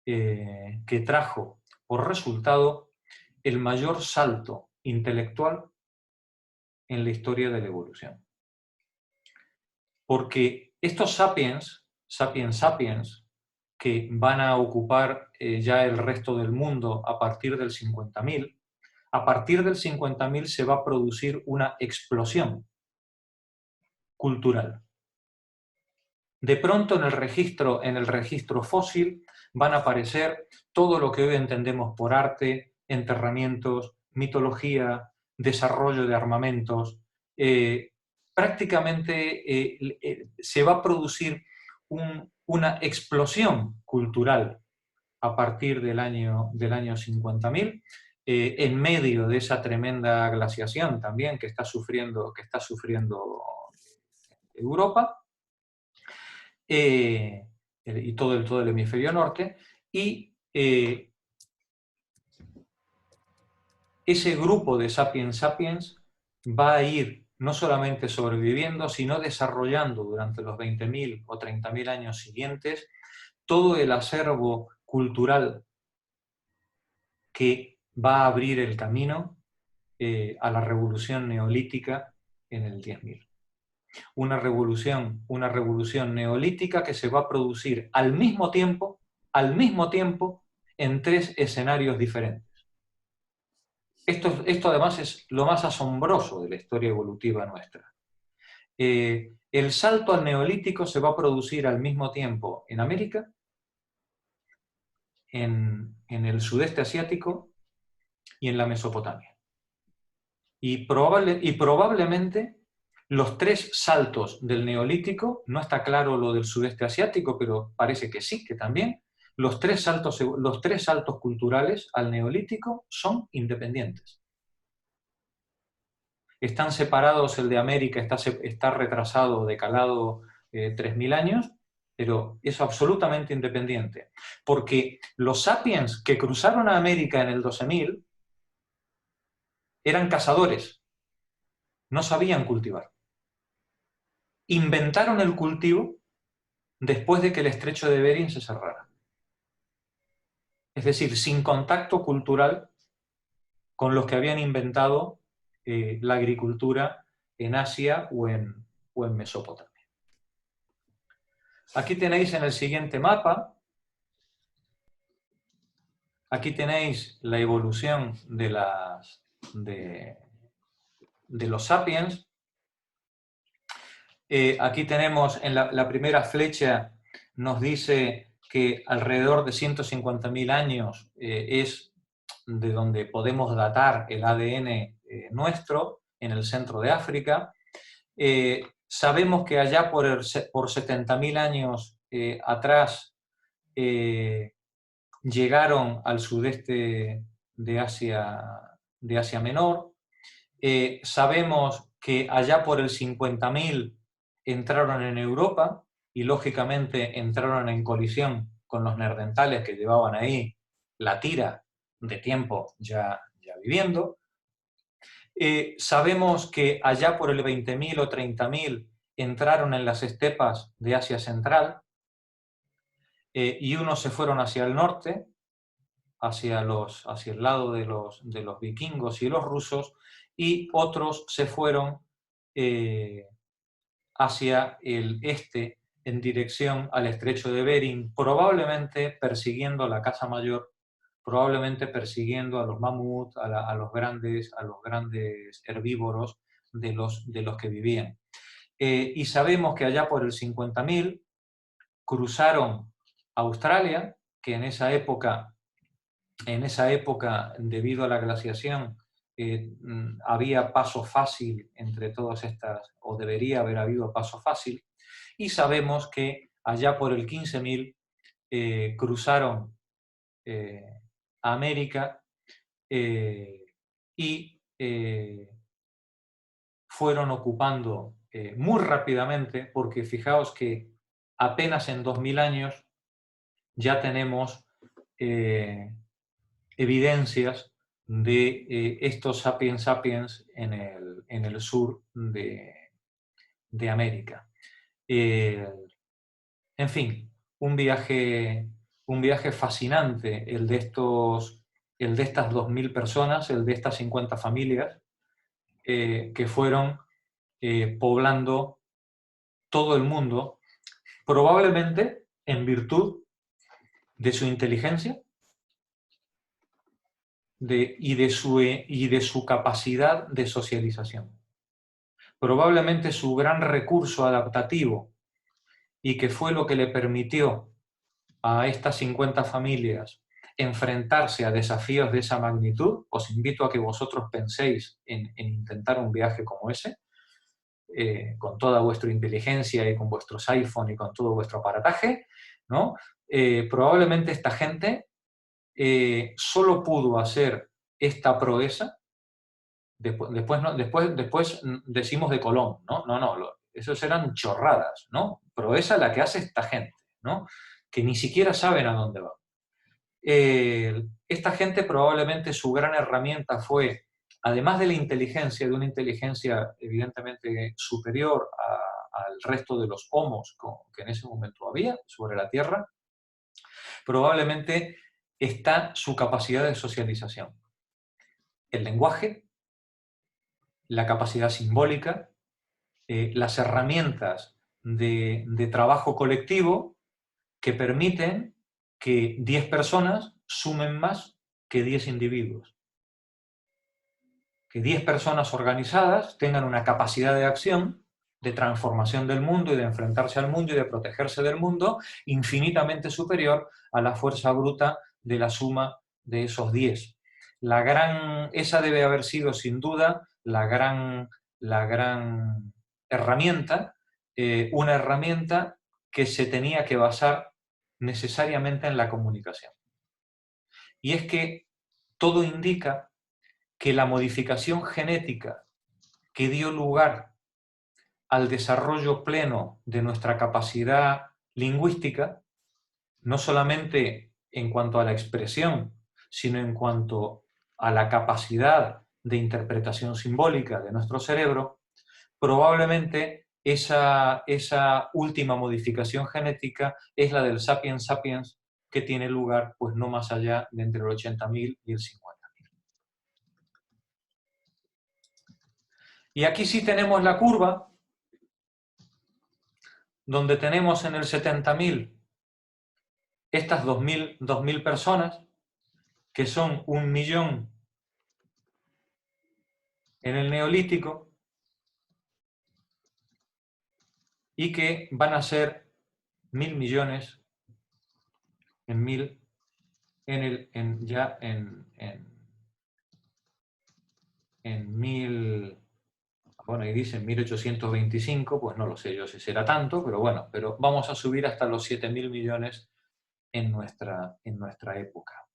que trajo por resultado el mayor salto intelectual en la historia de la evolución. Porque estos sapiens, que van a ocupar ya el resto del mundo a partir del 50.000, a partir del 50.000 se va a producir una explosión cultural. De pronto en el registro fósil van a aparecer todo lo que hoy entendemos por arte, enterramientos, mitología, desarrollo de armamentos. Prácticamente se va a producir una explosión cultural a partir del año 50.000, en medio de esa tremenda glaciación también que está sufriendo Europa. Y todo el hemisferio norte, y ese grupo de sapiens va a ir no solamente sobreviviendo, sino desarrollando durante los 20.000 o 30.000 años siguientes todo el acervo cultural que va a abrir el camino a la revolución neolítica en el 10.000. Una revolución neolítica que se va a producir al mismo tiempo, en 3 escenarios diferentes. Esto además es lo más asombroso de la historia evolutiva nuestra. El salto al neolítico se va a producir al mismo tiempo en América, en el sudeste asiático y en la Mesopotamia. Y probablemente los 3 saltos del neolítico, no está claro lo del sudeste asiático, pero parece que sí, que también, los tres saltos culturales al neolítico son independientes. Están separados, el de América está retrasado, decalado 3.000 años, pero es absolutamente independiente. Porque los sapiens que cruzaron a América en el 12.000 eran cazadores, no sabían cultivar. Inventaron el cultivo después de que el estrecho de Bering se cerrara. Es decir, sin contacto cultural con los que habían inventado la agricultura en Asia o en Mesopotamia. Aquí tenéis en el siguiente mapa, aquí tenéis la evolución de los sapiens. Aquí tenemos en la primera flecha, nos dice que alrededor de 150.000 años es de donde podemos datar el ADN nuestro, en el centro de África. Sabemos que allá por 70.000 años atrás llegaron al sudeste de Asia Menor. Sabemos que allá por el 50.000 entraron en Europa y lógicamente entraron en colisión con los neandertales que llevaban ahí la tira de tiempo ya viviendo. Sabemos que allá por el 20.000 o 30.000 entraron en las estepas de Asia Central y unos se fueron hacia el norte, hacia el lado de los vikingos y los rusos, y otros se fueron hacia el este en dirección al estrecho de Bering, probablemente persiguiendo la caza mayor, probablemente persiguiendo a los mamuts, a los grandes herbívoros de los que vivían. Y sabemos que allá por el 50.000 cruzaron Australia, que en esa época, debido a la glaciación, había paso fácil entre todas estas, o debería haber habido paso fácil, y sabemos que allá por el 15.000 cruzaron a América y fueron ocupando muy rápidamente, porque fijaos que apenas en 2.000 años ya tenemos evidencias de estos sapiens sapiens en el sur de América. En fin, un viaje fascinante el de estas 2.000 personas, el de estas 50 familias que fueron poblando todo el mundo, probablemente en virtud de su inteligencia y de su capacidad de socialización. Probablemente su gran recurso adaptativo, y que fue lo que le permitió a estas 50 familias enfrentarse a desafíos de esa magnitud. Os invito a que vosotros penséis en intentar un viaje como ese, con toda vuestra inteligencia y con vuestros iPhone y con todo vuestro aparataje, ¿no? Probablemente esta gente solo pudo hacer esta proeza. Después decimos de Colón, ¿no? Esos eran chorradas, ¿no? Proeza la que hace esta gente, ¿no? Que ni siquiera saben a dónde va. Esta gente probablemente su gran herramienta fue además de la inteligencia, de una inteligencia evidentemente superior al resto de los homos que en ese momento había sobre la Tierra, probablemente está su capacidad de socialización. El lenguaje, la capacidad simbólica, las herramientas de trabajo colectivo que permiten que 10 personas sumen más que 10 individuos. Que 10 personas organizadas tengan una capacidad de acción, de transformación del mundo y de enfrentarse al mundo y de protegerse del mundo infinitamente superior a la fuerza bruta de la suma de esos 10. Esa debe haber sido sin duda la gran herramienta, una herramienta que se tenía que basar necesariamente en la comunicación. Y es que todo indica que la modificación genética que dio lugar al desarrollo pleno de nuestra capacidad lingüística, no solamente en cuanto a la expresión, sino en cuanto a la capacidad de interpretación simbólica de nuestro cerebro, probablemente esa última modificación genética es la del sapiens sapiens, que tiene lugar pues no más allá de entre el 80.000 y el 50.000. Y aquí sí tenemos la curva, donde tenemos en el 70.000 estas 2.000 personas, que son 1 millón en el Neolítico, y que van a ser 1.000 millones en 1000, bueno, y dicen 1825, pues no lo sé yo si será tanto, pero bueno, pero vamos a subir hasta los 7.000 millones en nuestra época.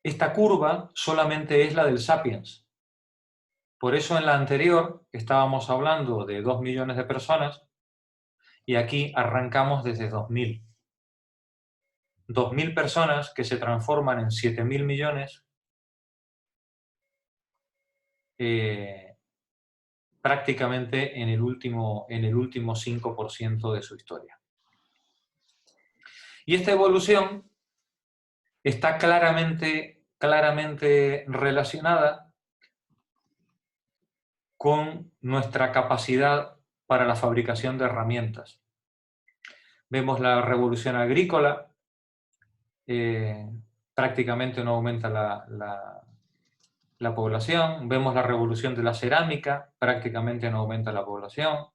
Esta curva solamente es la del Sapiens. Por eso en la anterior estábamos hablando de 2 millones de personas y aquí arrancamos desde 2.000. 2.000 personas que se transforman en 7.000 millones prácticamente en el último 5% de su historia. Y esta evolución está claramente relacionada con nuestra capacidad para la fabricación de herramientas. Vemos la revolución agrícola, prácticamente no aumenta la población. Vemos la revolución de la cerámica, prácticamente no aumenta la población.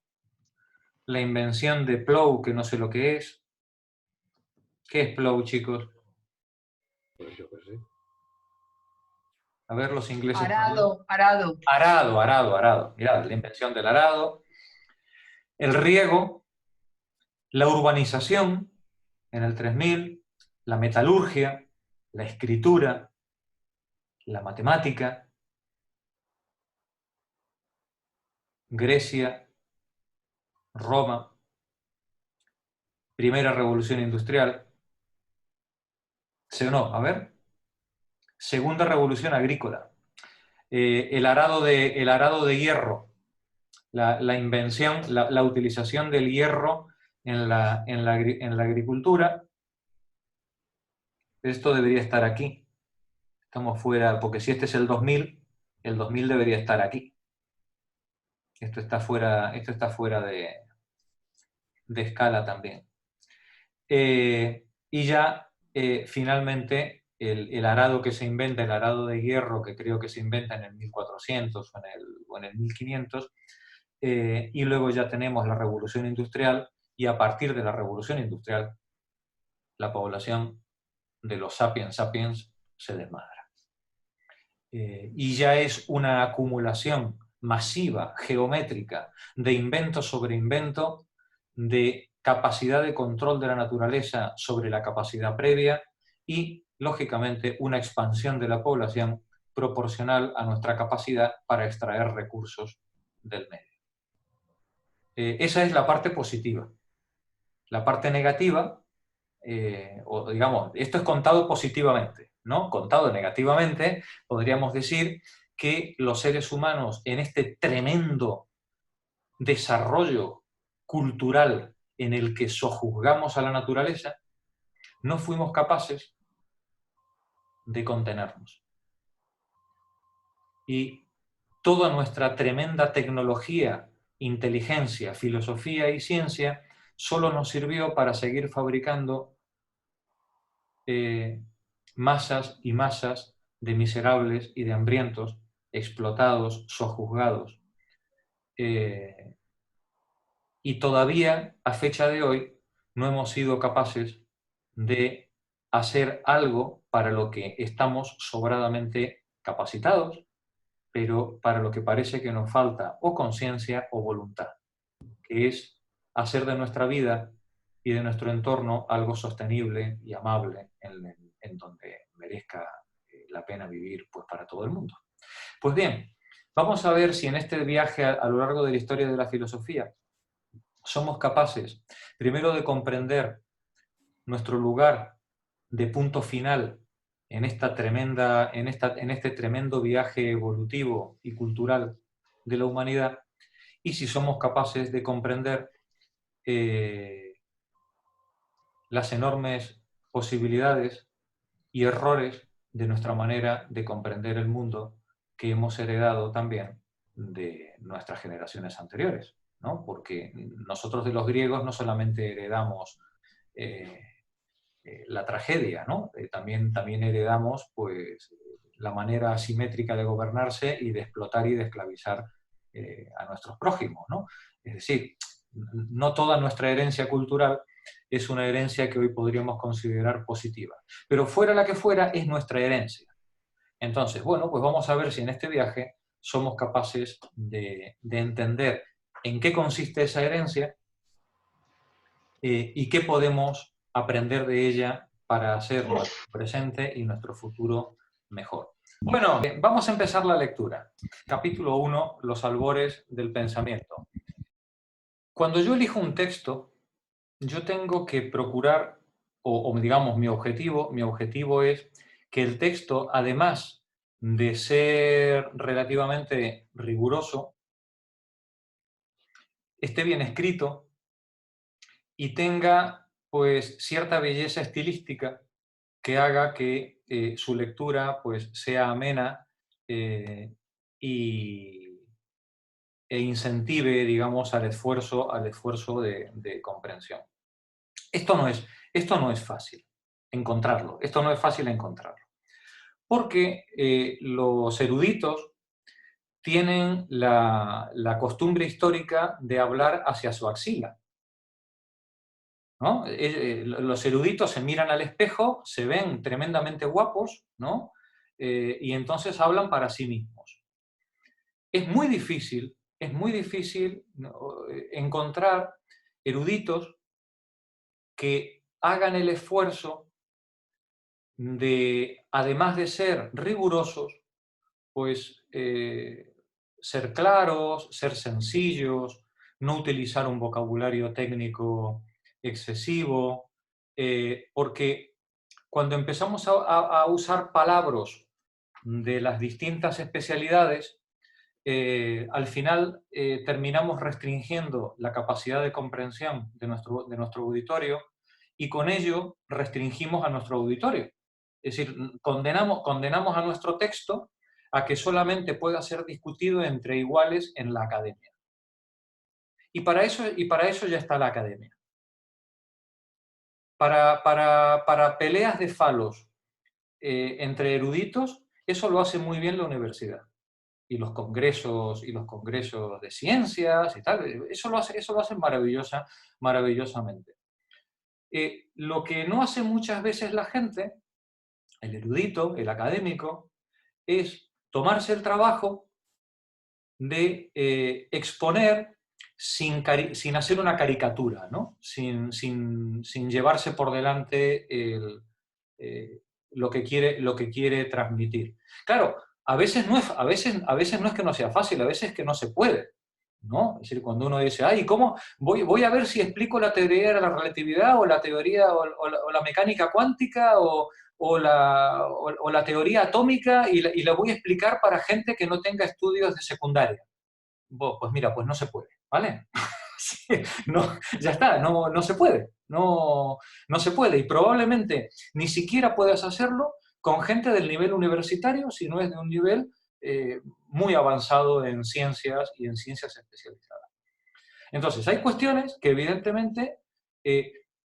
La invención de plow, que no sé lo que es. ¿Qué es plow, chicos? Pues yo qué sé. A ver, los ingleses. Arado. Arado. Mirad, la invención del arado. El riego, la urbanización en el 3000, la metalurgia, la escritura, la matemática, Grecia, Roma, primera revolución industrial. No, a ver. Segunda revolución agrícola. El arado de hierro. La invención, la utilización del hierro en la agricultura. Esto debería estar aquí. Estamos fuera, porque si este es el 2000 debería estar aquí. Esto está fuera de escala también. Y ya, finalmente, el arado que se inventa, el arado de hierro, que creo que se inventa en el 1400 o en el 1500, y luego ya tenemos la revolución industrial, y a partir de la revolución industrial, la población de los sapiens sapiens se desmadra. Y ya es una acumulación masiva, geométrica, de invento sobre invento, de capacidad de control de la naturaleza sobre la capacidad previa y, lógicamente, una expansión de la población proporcional a nuestra capacidad para extraer recursos del medio. Esa es la parte positiva. La parte negativa, o digamos, esto es contado positivamente. ¿no? Contado negativamente, podríamos decir que los seres humanos en este tremendo desarrollo cultural en el que sojuzgamos a la naturaleza, no fuimos capaces de contenernos. Y toda nuestra tremenda tecnología, inteligencia, filosofía y ciencia solo nos sirvió para seguir fabricando masas y masas de miserables y de hambrientos, explotados, sojuzgados. Y todavía, a fecha de hoy, no hemos sido capaces de hacer algo para lo que estamos sobradamente capacitados, pero para lo que parece que nos falta o conciencia o voluntad, que es hacer de nuestra vida y de nuestro entorno algo sostenible y amable en donde merezca la pena vivir, pues, para todo el mundo. Pues bien, vamos a ver si en este viaje a lo largo de la historia de la filosofía somos capaces, primero, de comprender nuestro lugar de punto final en este tremendo viaje evolutivo y cultural de la humanidad, y si somos capaces de comprender las enormes posibilidades y errores de nuestra manera de comprender el mundo que hemos heredado también de nuestras generaciones anteriores, ¿no? Porque nosotros de los griegos no solamente heredamos la tragedia, ¿no? También heredamos, pues, la manera asimétrica de gobernarse y de explotar y de esclavizar a nuestros prójimos, ¿no? Es decir, no toda nuestra herencia cultural es una herencia que hoy podríamos considerar positiva, pero fuera la que fuera, es nuestra herencia. Entonces, bueno, pues vamos a ver si en este viaje somos capaces de entender en qué consiste esa herencia y qué podemos aprender de ella para hacer nuestro presente y nuestro futuro mejor. Bueno, vamos a empezar la lectura. Capítulo 1, los albores del pensamiento. Cuando yo elijo un texto, yo tengo que procurar, o digamos, mi objetivo es que el texto, además de ser relativamente riguroso, esté bien escrito y tenga, pues, cierta belleza estilística que haga que su lectura, pues, sea amena e incentive, digamos, al esfuerzo de comprensión. Esto no es fácil encontrarlo, porque los eruditos tienen la costumbre histórica de hablar hacia su axila, ¿no? Los eruditos se miran al espejo, se ven tremendamente guapos, ¿no? Y entonces hablan para sí mismos. Es muy difícil ¿no? Encontrar eruditos que hagan el esfuerzo de, además de ser rigurosos, pues ser claros, ser sencillos, no utilizar un vocabulario técnico excesivo, porque cuando empezamos a usar palabras de las distintas especialidades, al final terminamos restringiendo la capacidad de comprensión de nuestro auditorio y con ello restringimos a nuestro auditorio. Es decir, condenamos a nuestro texto a que solamente pueda ser discutido entre iguales en la academia. Y para eso ya está la academia. Para peleas de falos entre eruditos, eso lo hace muy bien la universidad. Y los congresos de ciencias y tal, eso lo hacen maravillosamente. Lo que no hace muchas veces la gente, el erudito, el académico, es tomarse el trabajo de exponer sin hacer una caricatura, ¿no? sin llevarse por delante lo que quiere transmitir. Claro, a veces no es que no sea fácil, a veces es que no se puede, ¿no? Es decir, cuando uno dice, ay, ¿cómo? Voy a ver si explico la teoría de la relatividad o la teoría o la mecánica cuántica o o la teoría atómica y la voy a explicar para gente que no tenga estudios de secundaria. Pues mira, pues no se puede, ¿vale? Sí, no, ya está, no se puede, no se puede. Y probablemente ni siquiera puedas hacerlo con gente del nivel universitario, si no es de un nivel muy avanzado en ciencias y en ciencias especializadas. Entonces, hay cuestiones que evidentemente eh,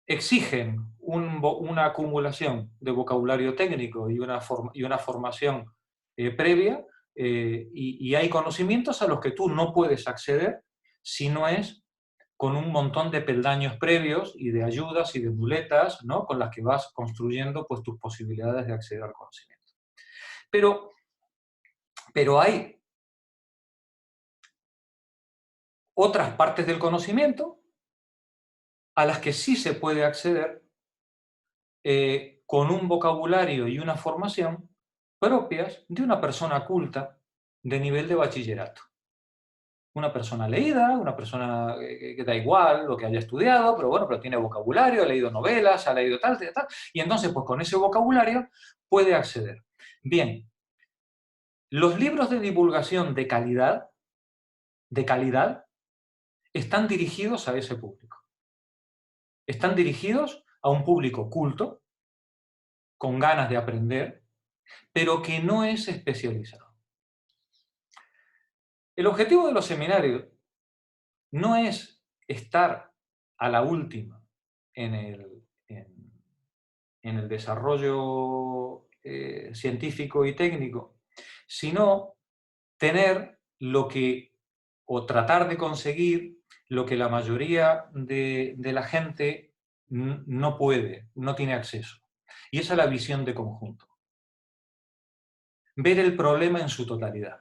exigen una acumulación de vocabulario técnico y una formación previa, y hay conocimientos a los que tú no puedes acceder si no es con un montón de peldaños previos y de ayudas y de muletas, ¿no?, con las que vas construyendo pues, tus posibilidades de acceder al conocimiento. Pero hay otras partes del conocimiento a las que sí se puede acceder con un vocabulario y una formación propias de una persona culta de nivel de bachillerato. Una persona leída, una persona que da igual lo que haya estudiado, pero bueno, pero tiene vocabulario, ha leído novelas, ha leído tal, y entonces pues con ese vocabulario puede acceder. Bien, los libros de divulgación de calidad, están dirigidos a ese público. Están dirigidos a un público culto, con ganas de aprender, pero que no es especializado. El objetivo de los seminarios no es estar a la última en el desarrollo científico y técnico, sino tener o tratar de conseguir lo que la mayoría de la gente no puede, no tiene acceso. Y esa es la visión de conjunto. Ver el problema en su totalidad.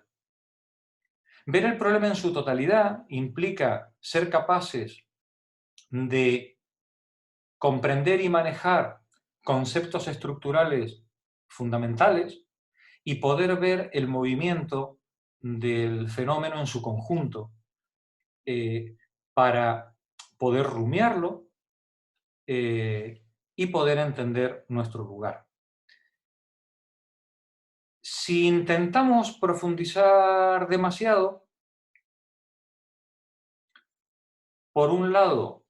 Ver el problema en su totalidad implica ser capaces de comprender y manejar conceptos estructurales fundamentales y poder ver el movimiento del fenómeno en su conjunto, para poder rumiarlo y poder entender nuestro lugar. Si intentamos profundizar demasiado, por un lado,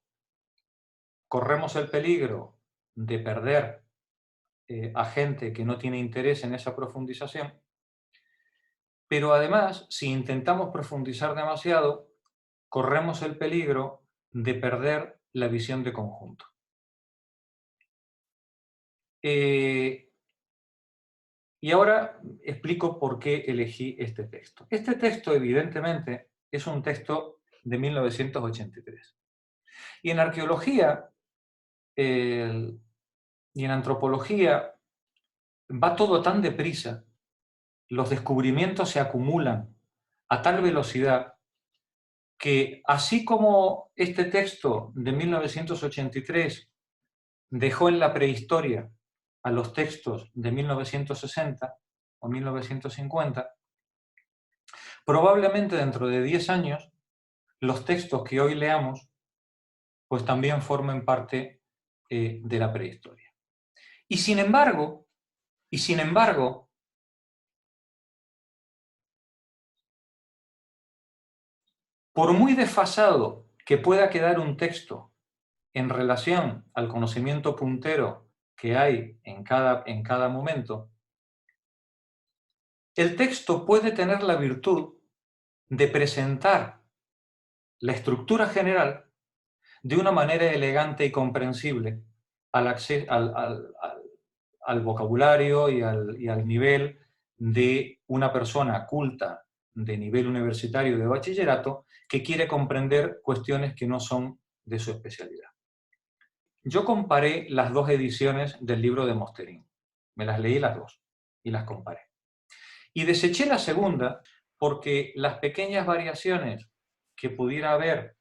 corremos el peligro de perder a gente que no tiene interés en esa profundización, pero además, si intentamos profundizar demasiado, corremos el peligro de perder la visión de conjunto. Y ahora explico por qué elegí este texto. Este texto, evidentemente, es un texto de 1983. Y en arqueología y en antropología va todo tan deprisa, los descubrimientos se acumulan a tal velocidad que, así como este texto de 1983 dejó en la prehistoria a los textos de 1960 o 1950, probablemente dentro de 10 años los textos que hoy leamos pues también formen parte de la prehistoria. Y sin embargo, por muy desfasado que pueda quedar un texto en relación al conocimiento puntero que hay en cada momento, el texto puede tener la virtud de presentar la estructura general de una manera elegante y comprensible al vocabulario y al nivel de una persona culta de nivel universitario de bachillerato que quiere comprender cuestiones que no son de su especialidad. Yo comparé las dos ediciones del libro de Mosterín. Me las leí las dos y las comparé. Y deseché la segunda porque las pequeñas variaciones que pudiera haber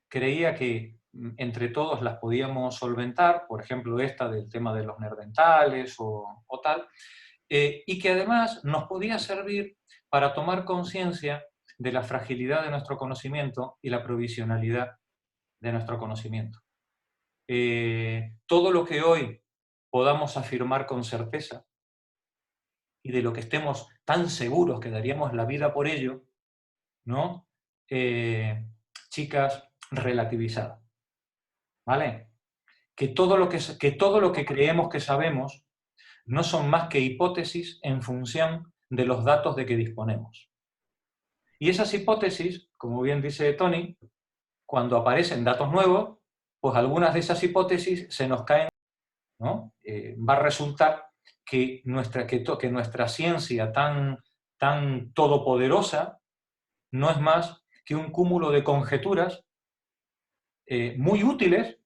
creía que entre todos las podíamos solventar, por ejemplo esta del tema de los neandertales o tal, y que además nos podía servir para tomar conciencia de la fragilidad de nuestro conocimiento y la provisionalidad de nuestro conocimiento. Todo lo que hoy podamos afirmar con certeza y de lo que estemos tan seguros que daríamos la vida por ello, ¿no? Chicas, relativizad, ¿vale? Que todo lo que creemos que sabemos no son más que hipótesis en función de los datos de que disponemos. Y esas hipótesis, como bien dice Tony, cuando aparecen datos nuevos, pues algunas de esas hipótesis se nos caen, ¿no? Va a resultar que nuestra ciencia tan todopoderosa no es más que un cúmulo de conjeturas muy útiles,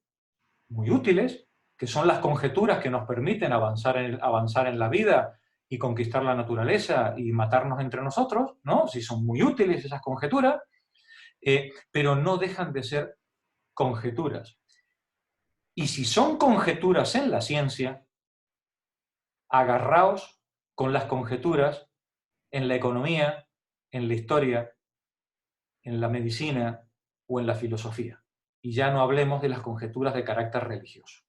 que son las conjeturas que nos permiten avanzar en la vida y conquistar la naturaleza y matarnos entre nosotros, ¿no? Si son muy útiles esas conjeturas, pero no dejan de ser conjeturas. Y si son conjeturas en la ciencia, agarraos con las conjeturas en la economía, en la historia, en la medicina o en la filosofía. Y ya no hablemos de las conjeturas de carácter religioso.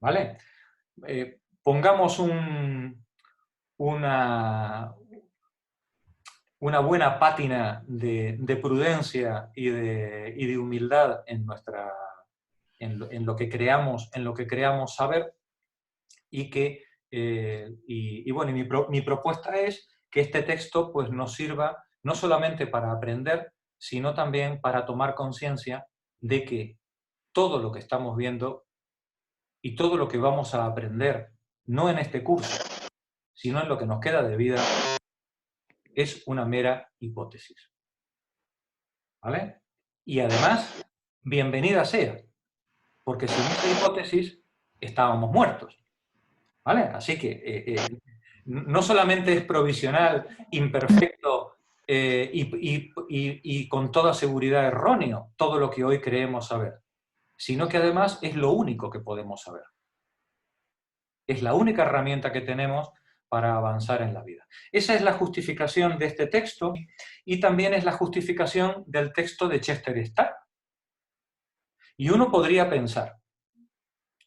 ¿Vale? Pongamos una buena pátina de prudencia y de humildad en lo que creamos saber, y que bueno, mi propuesta es que este texto pues nos sirva no solamente para aprender, sino también para tomar conciencia de que todo lo que estamos viendo y todo lo que vamos a aprender, no en este curso, sino en lo que nos queda de vida, es una mera hipótesis. ¿Vale? Y además, bienvenida sea, porque sin esta hipótesis estábamos muertos. ¿Vale? Así que no solamente es provisional, imperfecto y con toda seguridad erróneo todo lo que hoy creemos saber, sino que además es lo único que podemos saber. Es la única herramienta que tenemos para avanzar en la vida. Esa es la justificación de este texto y también es la justificación del texto de Chester Starr. Y uno podría pensar,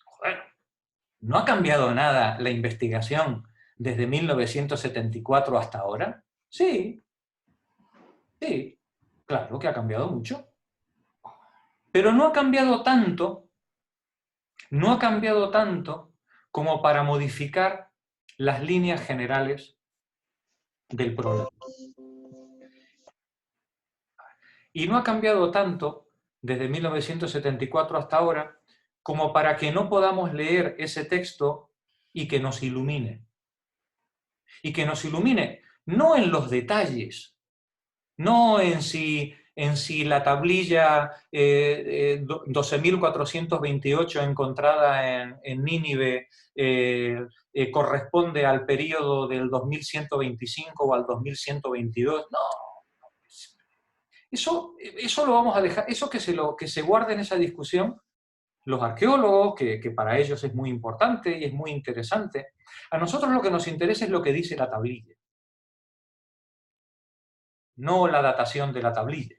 joder, ¿no ha cambiado nada la investigación desde 1974 hasta ahora? Sí, claro que ha cambiado mucho. Pero no ha cambiado tanto como para modificar las líneas generales del problema. Y no ha cambiado tanto desde 1974 hasta ahora como para que no podamos leer ese texto y que nos ilumine. Y que nos ilumine no en los detalles, no en si la tablilla 12.428 encontrada en Nínive corresponde al periodo del 2125 o al 2122. No, eso lo vamos a dejar, eso que se guarde en esa discusión los arqueólogos, que para ellos es muy importante y es muy interesante. A nosotros lo que nos interesa es lo que dice la tablilla, no la datación de la tablilla.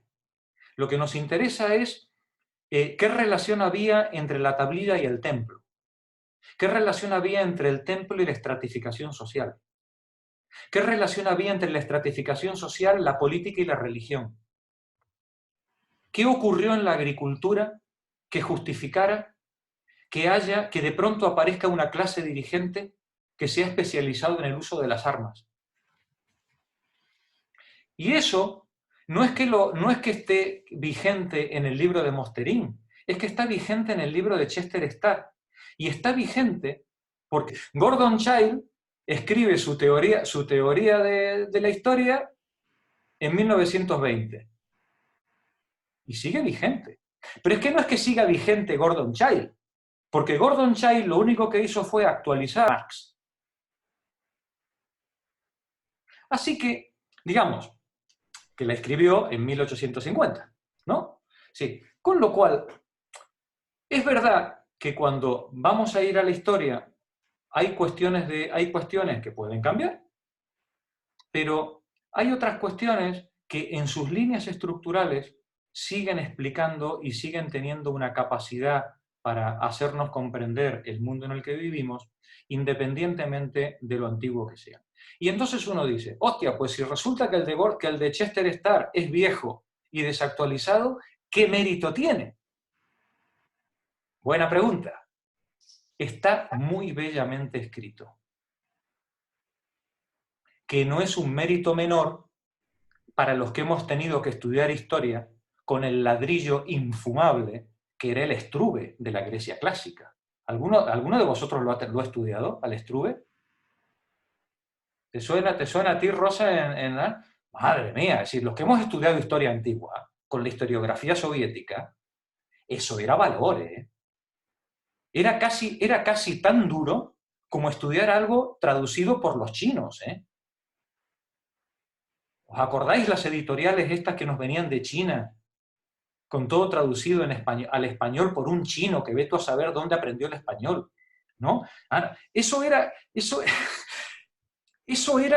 Lo que nos interesa es qué relación había entre la tablilla y el templo. ¿Qué relación había entre el templo y la estratificación social? ¿Qué relación había entre la estratificación social, la política y la religión? ¿Qué ocurrió en la agricultura que justificara que de pronto aparezca una clase dirigente que se ha especializado en el uso de las armas? Y eso no es que esté vigente en el libro de Mosterín, es que está vigente en el libro de Chester Starr. Y está vigente porque Gordon Childe escribe su teoría de la historia en 1920. Y sigue vigente. Pero es que no es que siga vigente Gordon Childe, porque Gordon Childe lo único que hizo fue actualizar a Marx. Así que, digamos, que la escribió en 1850, ¿no? Sí, con lo cual, es verdad que cuando vamos a ir a la historia hay cuestiones que pueden cambiar, pero hay otras cuestiones que en sus líneas estructurales siguen explicando y siguen teniendo una capacidad para hacernos comprender el mundo en el que vivimos, independientemente de lo antiguo que sea. Y entonces uno dice, hostia, pues si resulta que el de Chester Starr es viejo y desactualizado, ¿qué mérito tiene? Buena pregunta. Está muy bellamente escrito. Que no es un mérito menor para los que hemos tenido que estudiar historia con el ladrillo infumable que era el Struve de la Grecia clásica. ¿Alguno de vosotros lo ha estudiado, al Struve? ¿Te suena a ti, Rosa, en la... Madre mía, es decir, los que hemos estudiado historia antigua, con la historiografía soviética, eso era valor, ¿eh? Era casi tan duro como estudiar algo traducido por los chinos, ¿eh? ¿Os acordáis las editoriales estas que nos venían de China? Con todo traducido al español por un chino que ve tú a saber dónde aprendió el español, ¿no? Ahora, eso era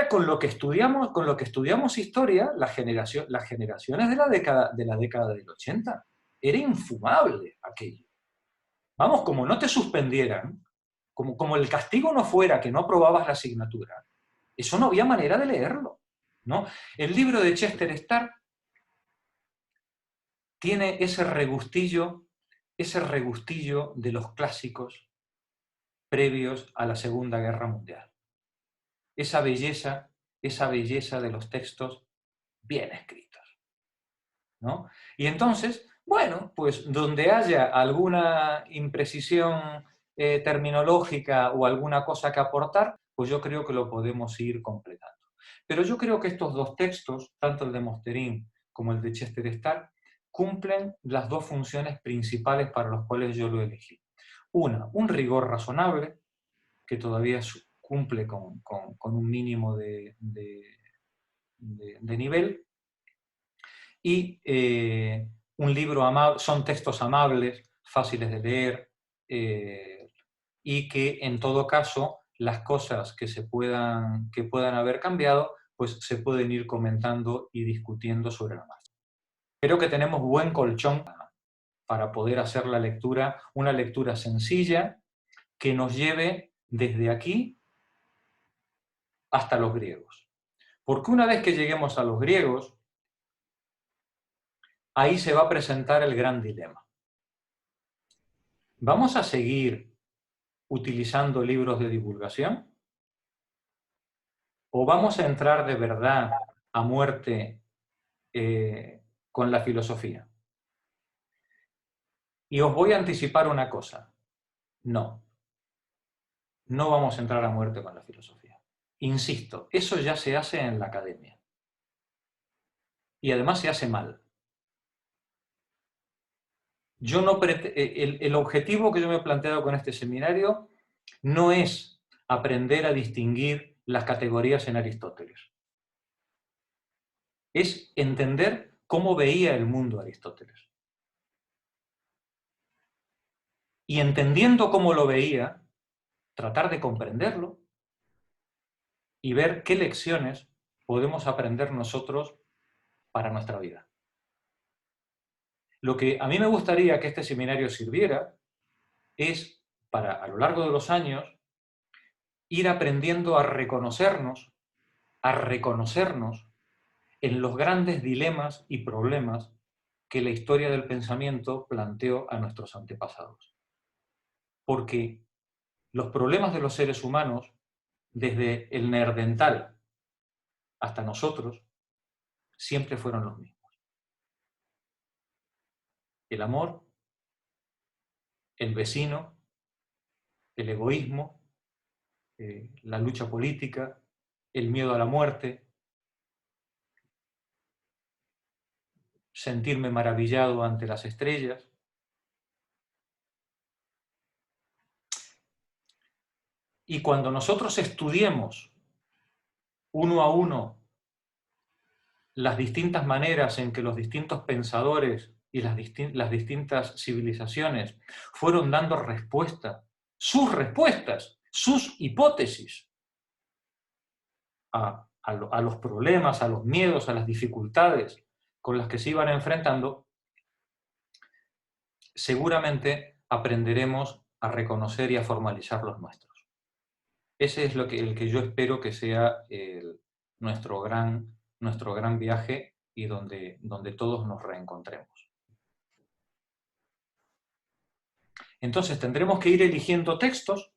con lo que estudiamos historia, las generaciones de la década del 80. Era infumable aquello. Vamos, como no te suspendieran, como el castigo no fuera que no aprobabas la asignatura, eso no había manera de leerlo, ¿no? El libro de Chester Starr tiene ese regustillo de los clásicos previos a la Segunda Guerra Mundial. Esa belleza de los textos bien escritos, ¿no? Y entonces, bueno, pues donde haya alguna imprecisión terminológica o alguna cosa que aportar, pues yo creo que lo podemos ir completando. Pero yo creo que estos dos textos, tanto el de Mosterin como el de Chester Starr, cumplen las dos funciones principales para las cuales yo lo elegí. Una, un rigor razonable, que todavía cumple con un mínimo de nivel, y un libro amable, son textos amables, fáciles de leer, y que en todo caso las cosas que puedan haber cambiado, pues se pueden ir comentando y discutiendo sobre la marcha. Creo que tenemos buen colchón para poder hacer la lectura, una lectura sencilla que nos lleve desde aquí hasta los griegos. Porque una vez que lleguemos a los griegos, ahí se va a presentar el gran dilema. ¿Vamos a seguir utilizando libros de divulgación? ¿O vamos a entrar de verdad a muerte con la filosofía? Y os voy a anticipar una cosa. No vamos a entrar a muerte con la filosofía. Insisto, eso ya se hace en la academia. Y además se hace mal. El objetivo que yo me he planteado con este seminario no es aprender a distinguir las categorías en Aristóteles. Es entender cómo veía el mundo Aristóteles. Y entendiendo cómo lo veía, tratar de comprenderlo y ver qué lecciones podemos aprender nosotros para nuestra vida. Lo que a mí me gustaría que este seminario sirviera es para, a lo largo de los años, ir aprendiendo a reconocernos en los grandes dilemas y problemas que la historia del pensamiento planteó a nuestros antepasados. Porque los problemas de los seres humanos, desde el neandertal hasta nosotros, siempre fueron los mismos. El amor, el vecino, el egoísmo, la lucha política, el miedo a la muerte, sentirme maravillado ante las estrellas. Y cuando nosotros estudiemos uno a uno las distintas maneras en que los distintos pensadores y las distintas civilizaciones fueron dando respuestas, sus hipótesis a los problemas, a los miedos, a las dificultades con las que se iban enfrentando, seguramente aprenderemos a reconocer y a formalizar los nuestros. Ese es el que yo espero que sea nuestro gran viaje y donde todos nos reencontremos. Entonces tendremos que ir eligiendo textos,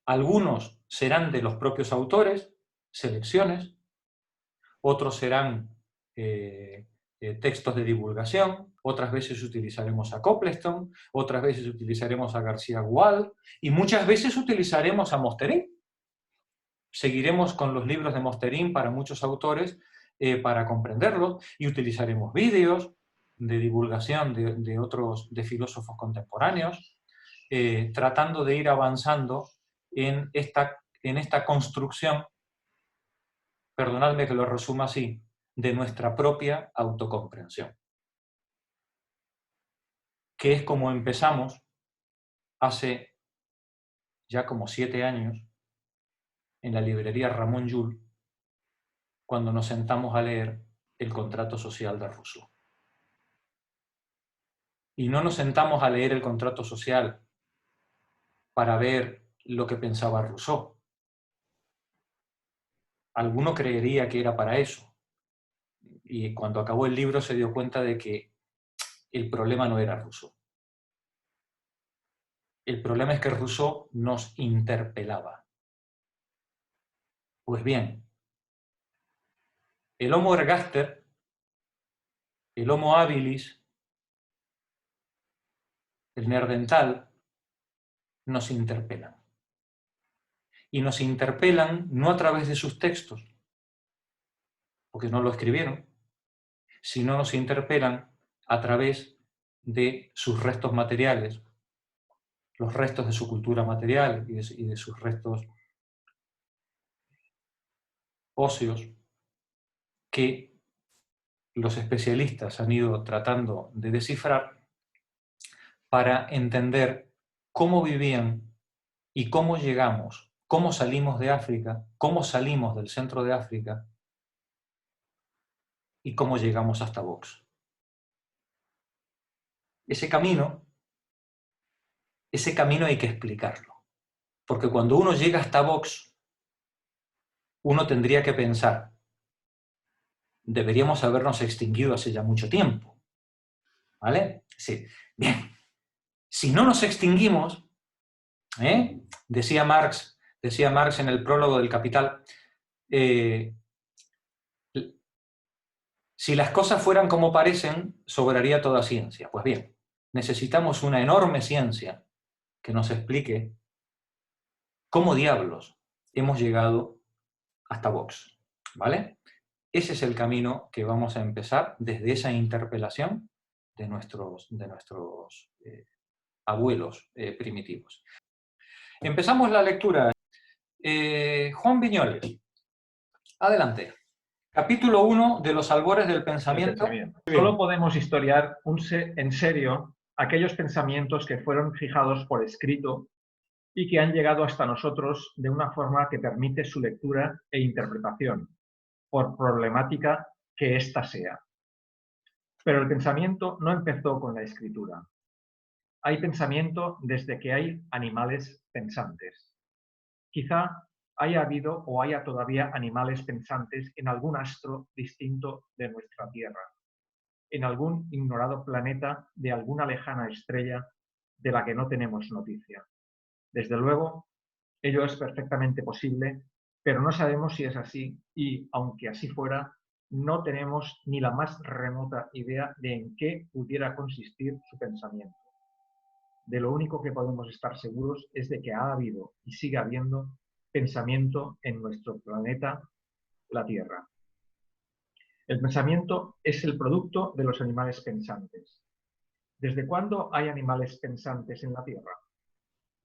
algunos serán de los propios autores, selecciones, otros serán textos de divulgación, otras veces utilizaremos a Copleston, otras veces utilizaremos a García Gual y muchas veces utilizaremos a Mosterín. Seguiremos con los libros de Mosterín para muchos autores para comprenderlos y utilizaremos vídeos de divulgación de filósofos contemporáneos, tratando de ir avanzando en esta construcción, perdonadme que lo resuma así, de nuestra propia autocomprensión. Que es como empezamos hace ya como 7 años en la librería Ramón Llull, cuando nos sentamos a leer El contrato social de Rousseau. Y no nos sentamos a leer el contrato social para ver lo que pensaba Rousseau. Alguno creería que era para eso. Y cuando acabó el libro se dio cuenta de que el problema no era Rousseau. El problema es que Rousseau nos interpelaba. Pues bien, el Homo ergaster, el Homo habilis, el Neandertal, nos interpelan. Y nos interpelan no a través de sus textos, porque no lo escribieron, sino nos interpelan a través de sus restos materiales, los restos de su cultura material y de sus restos óseos, que los especialistas han ido tratando de descifrar para entender cómo vivían y cómo llegamos, cómo salimos de África, cómo salimos del centro de África y cómo llegamos hasta Vox. Ese camino hay que explicarlo. Porque cuando uno llega hasta Vox, uno tendría que pensar, deberíamos habernos extinguido hace ya mucho tiempo. ¿Vale? Sí. Bien. Si no nos extinguimos, decía Marx en el prólogo del Capital, si las cosas fueran como parecen, sobraría toda ciencia. Pues bien, necesitamos una enorme ciencia que nos explique cómo diablos hemos llegado hasta Vox. ¿Vale? Ese es el camino que vamos a empezar desde esa interpelación de nuestros abuelos primitivos. Empezamos la lectura. Juan Viñoles, adelante. Capítulo 1 de los albores del pensamiento. Solo podemos historiar en serio aquellos pensamientos que fueron fijados por escrito y que han llegado hasta nosotros de una forma que permite su lectura e interpretación, por problemática que ésta sea. Pero el pensamiento no empezó con la escritura. Hay pensamiento desde que hay animales pensantes. Quizá haya habido o haya todavía animales pensantes en algún astro distinto de nuestra Tierra, en algún ignorado planeta de alguna lejana estrella de la que no tenemos noticia. Desde luego, ello es perfectamente posible, pero no sabemos si es así y, aunque así fuera, no tenemos ni la más remota idea de en qué pudiera consistir su pensamiento. De lo único que podemos estar seguros es de que ha habido y sigue habiendo pensamiento en nuestro planeta, la Tierra. El pensamiento es el producto de los animales pensantes. ¿Desde cuándo hay animales pensantes en la Tierra?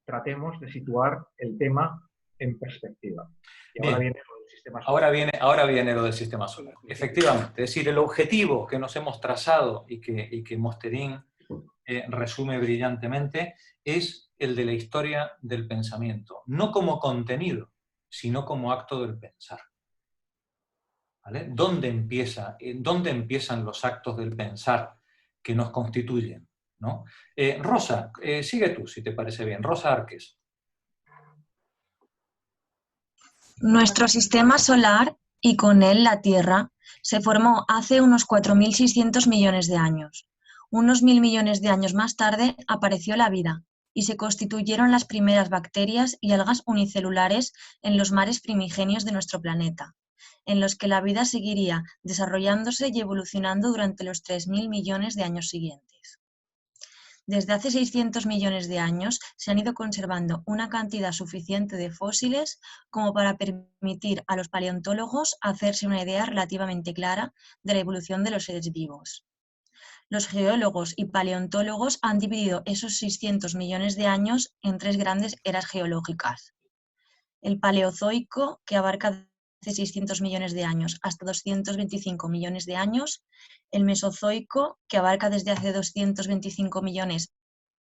Tratemos de situar el tema en perspectiva. Y ahora viene lo del sistema solar. Ahora viene lo del sistema solar. Efectivamente, es decir, el objetivo que nos hemos trazado y que Mosterín resume brillantemente es el de la historia del pensamiento, no como contenido, sino como acto del pensar. ¿Vale? ¿Dónde empiezan los actos del pensar que nos constituyen? ¿no? Rosa, sigue tú, si te parece bien. Rosa Arques. Nuestro sistema solar, y con él la Tierra, se formó hace unos 4.600 millones de años. Unos 1.000 millones de años más tarde apareció la vida y se constituyeron las primeras bacterias y algas unicelulares en los mares primigenios de nuestro planeta, en los que la vida seguiría desarrollándose y evolucionando durante los 3.000 millones de años siguientes. Desde hace 600 millones de años se han ido conservando una cantidad suficiente de fósiles como para permitir a los paleontólogos hacerse una idea relativamente clara de la evolución de los seres vivos. Los geólogos y paleontólogos han dividido esos 600 millones de años en 3 grandes eras geológicas. El Paleozoico, que abarca desde 600 millones de años hasta 225 millones de años, el Mesozoico, que abarca desde hace 225 millones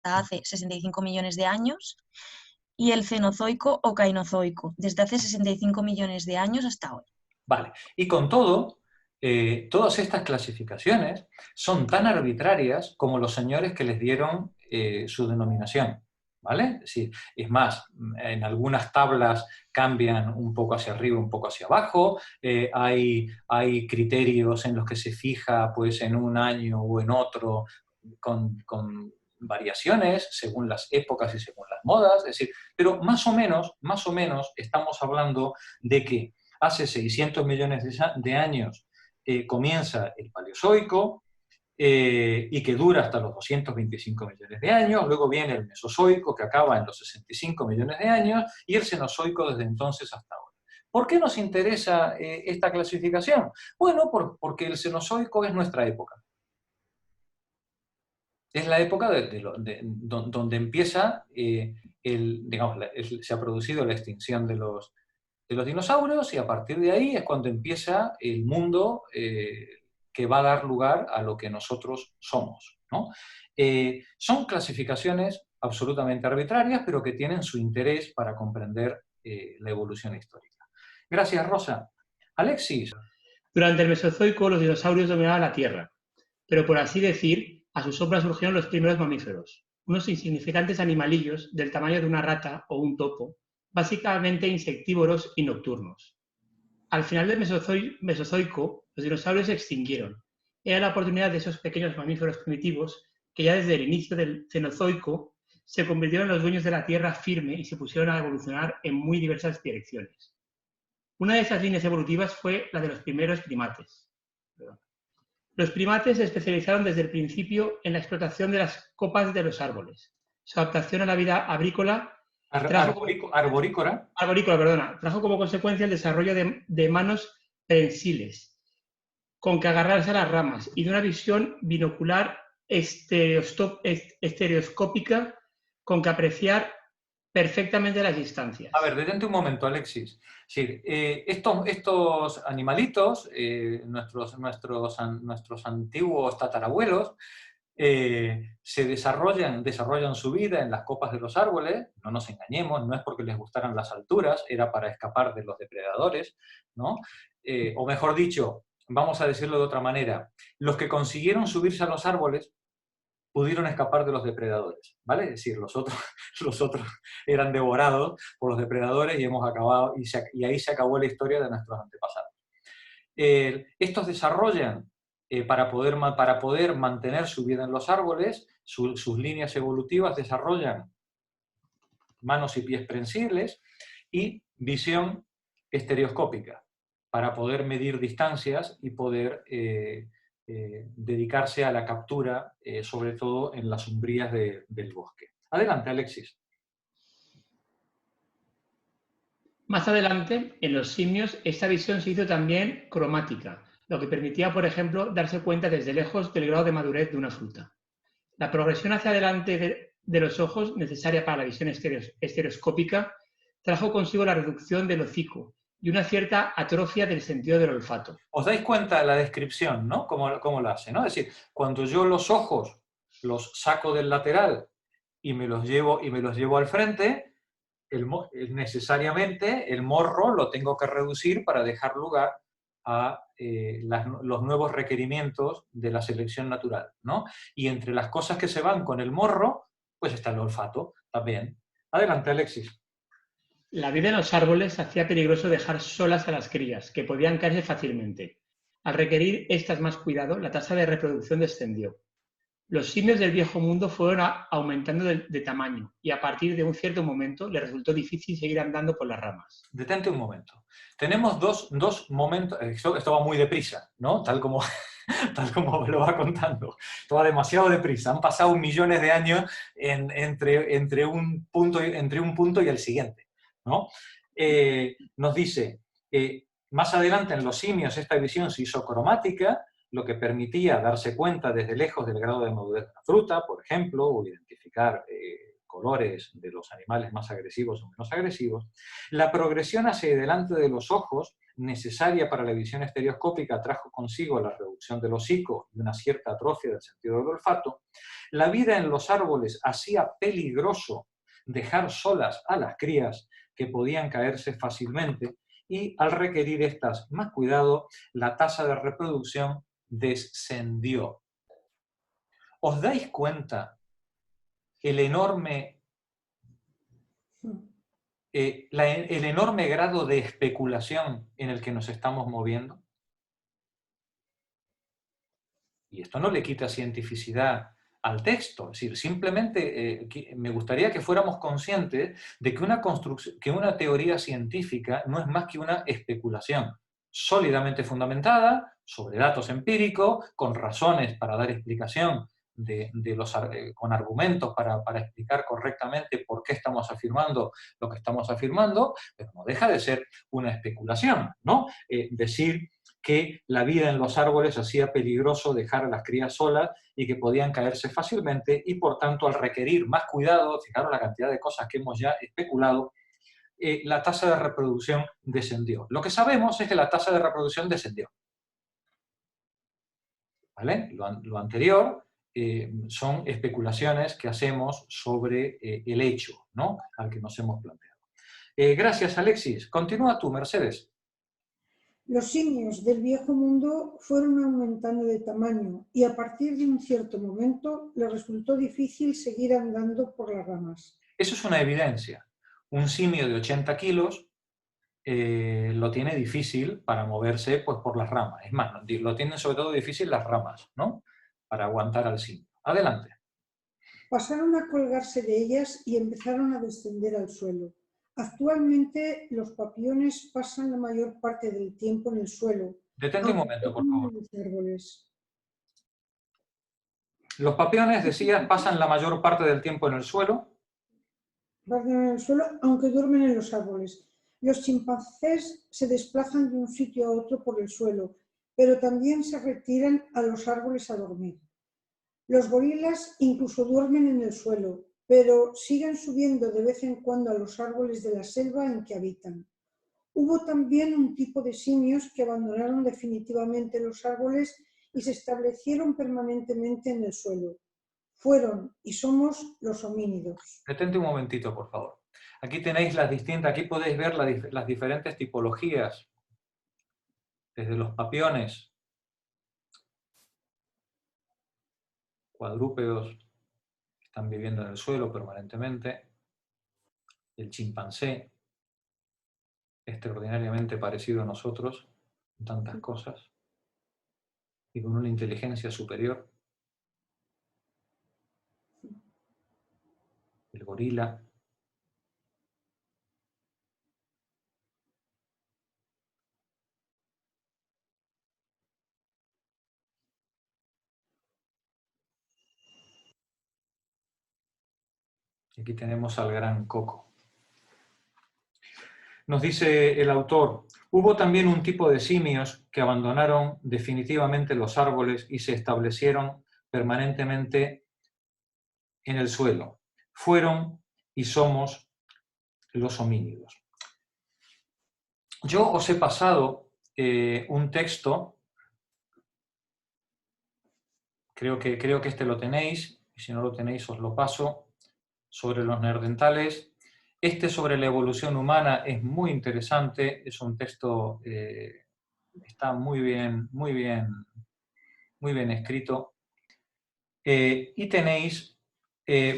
hasta hace 65 millones de años, y el Cenozoico o Cainozoico, desde hace 65 millones de años hasta hoy. Vale, y con todo, todas estas clasificaciones son tan arbitrarias como los señores que les dieron su denominación, ¿vale? Es más, en algunas tablas cambian un poco hacia arriba, un poco hacia abajo, hay criterios en los que se fija pues, en un año o en otro con variaciones según las épocas y según las modas, es decir, pero más o menos estamos hablando de que hace 600 millones de años comienza el Paleozoico y que dura hasta los 225 millones de años, luego viene el Mesozoico que acaba en los 65 millones de años y el Cenozoico desde entonces hasta ahora. ¿Por qué nos interesa esta clasificación? Bueno, porque el Cenozoico es nuestra época. Es la época donde empieza, se ha producido la extinción de los dinosaurios y a partir de ahí es cuando empieza el mundo que va a dar lugar a lo que nosotros somos, ¿no? Son clasificaciones absolutamente arbitrarias, pero que tienen su interés para comprender la evolución histórica. Gracias, Rosa. Alexis. Durante el Mesozoico los dinosaurios dominaban la Tierra, pero por así decir, a su sombra surgieron los primeros mamíferos, unos insignificantes animalillos del tamaño de una rata o un topo, básicamente insectívoros y nocturnos. Al final del Mesozoico, los dinosaurios se extinguieron. Era la oportunidad de esos pequeños mamíferos primitivos que ya desde el inicio del Cenozoico se convirtieron en los dueños de la tierra firme y se pusieron a evolucionar en muy diversas direcciones. Una de esas líneas evolutivas fue la de los primeros primates. Los primates se especializaron desde el principio en la explotación de las copas de los árboles. Su adaptación a la vida agrícola arborícola, trajo como consecuencia el desarrollo de manos prensiles, con que agarrarse a las ramas, y de una visión binocular estereoscópica, con que apreciar perfectamente las distancias. A ver, detente un momento, Alexis. Sí, estos animalitos, nuestros antiguos tatarabuelos, se desarrollan su vida en las copas de los árboles, no nos engañemos, no es porque les gustaran las alturas, era para escapar de los depredadores, ¿no? O mejor dicho, vamos a decirlo de otra manera, los que consiguieron subirse a los árboles pudieron escapar de los depredadores, ¿vale? Es decir, los otros eran devorados por los depredadores y hemos acabado, y ahí se acabó la historia de nuestros antepasados. Estos desarrollan, para poder mantener su vida en los árboles, sus líneas evolutivas desarrollan manos y pies prensiles y visión estereoscópica, para poder medir distancias y poder dedicarse a la captura, sobre todo en las umbrías del bosque. Adelante, Alexis. Más adelante, en los simios, esta visión se hizo también cromática, lo que permitía, por ejemplo, darse cuenta desde lejos del grado de madurez de una fruta. La progresión hacia adelante de los ojos, necesaria para la visión estereoscópica, trajo consigo la reducción del hocico y una cierta atrofia del sentido del olfato. ¿Os dais cuenta de la descripción, ¿no? Cómo lo hace, ¿no? Es decir, cuando yo los ojos los saco del lateral y me los llevo al frente, necesariamente el morro lo tengo que reducir para dejar lugar a los nuevos requerimientos de la selección natural, ¿no? Y entre las cosas que se van con el morro, pues está el olfato también. Adelante, Alexis. La vida en los árboles hacía peligroso dejar solas a las crías, que podían caerse fácilmente. Al requerir estas más cuidado, la tasa de reproducción descendió. Los simios del viejo mundo fueron aumentando de tamaño y a partir de un cierto momento les resultó difícil seguir andando por las ramas. Detente un momento. Tenemos dos momentos, esto va muy deprisa, ¿no? Tal como lo va contando. Esto va demasiado deprisa. Han pasado millones de años entre un punto y el siguiente, ¿no? Nos dice, más adelante en los simios esta visión se hizo cromática, lo que permitía darse cuenta desde lejos del grado de madurez de la fruta, por ejemplo, o identificar colores de los animales más agresivos o menos agresivos. La progresión hacia adelante de los ojos, necesaria para la visión estereoscópica, trajo consigo la reducción del hocico y una cierta atrofia del sentido del olfato. La vida en los árboles hacía peligroso dejar solas a las crías que podían caerse fácilmente, y al requerir estas más cuidado, la tasa de reproducción descendió. ¿Os dais cuenta el enorme grado de especulación en el que nos estamos moviendo? Y esto no le quita cientificidad al texto, es decir, simplemente me gustaría que fuéramos conscientes de que una teoría científica no es más que una especulación sólidamente fundamentada, sobre datos empíricos, con razones para dar explicación, con argumentos para explicar correctamente por qué estamos afirmando lo que estamos afirmando, pero no deja de ser una especulación, ¿no? Decir que la vida en los árboles hacía peligroso dejar a las crías solas y que podían caerse fácilmente, y por tanto al requerir más cuidado, fijaros la cantidad de cosas que hemos ya especulado, la tasa de reproducción descendió. Lo que sabemos es que la tasa de reproducción descendió. ¿Vale? Lo anterior son especulaciones que hacemos sobre el hecho, ¿no?, al que nos hemos planteado. Gracias, Alexis. Continúa tú, Mercedes. Los simios del viejo mundo fueron aumentando de tamaño y a partir de un cierto momento les resultó difícil seguir andando por las ramas. Eso es una evidencia. Un simio de 80 kilos lo tiene difícil para moverse, pues, por las ramas. Es más, lo tienen sobre todo difícil las ramas, ¿no?, para aguantar al simio. Adelante. Pasaron a colgarse de ellas y empezaron a descender al suelo. Actualmente los papiones pasan la mayor parte del tiempo en el suelo. Detente un momento, por favor. Los árboles. Los papiones, decías, pasan la mayor parte del tiempo en el suelo. En el suelo, aunque duermen en los árboles. Los chimpancés se desplazan de un sitio a otro por el suelo, pero también se retiran a los árboles a dormir. Los gorilas incluso duermen en el suelo, pero siguen subiendo de vez en cuando a los árboles de la selva en que habitan. Hubo también un tipo de simios que abandonaron definitivamente los árboles y se establecieron permanentemente en el suelo. Fueron y somos los homínidos. Detente un momentito, por favor. Aquí tenéis aquí podéis ver las diferentes tipologías, desde los papiones, cuadrúpedos, que están viviendo en el suelo permanentemente, el chimpancé, extraordinariamente parecido a nosotros en tantas cosas, y con una inteligencia superior, el gorila, y aquí tenemos al gran coco. Nos dice el autor, hubo también un tipo de simios que abandonaron definitivamente los árboles y se establecieron permanentemente en el suelo. Fueron y somos los homínidos. Yo os he pasado un texto, creo que este lo tenéis, y si no lo tenéis os lo paso, sobre los neandertales. Este sobre la evolución humana es muy interesante, es un texto está muy bien escrito. Y tenéis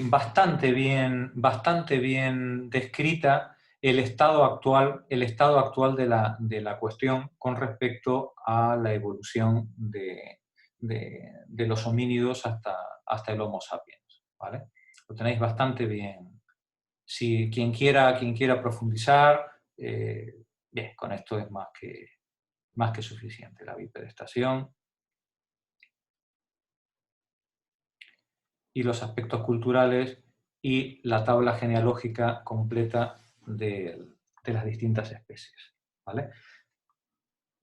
bastante bien descrita el estado actual de la cuestión con respecto a la evolución de los homínidos hasta el Homo sapiens, ¿vale? Lo tenéis bastante bien. Si quien quiera profundizar, bien, con esto es más que suficiente. La bipedestación y los aspectos culturales y la tabla genealógica completa de las distintas especies, ¿vale?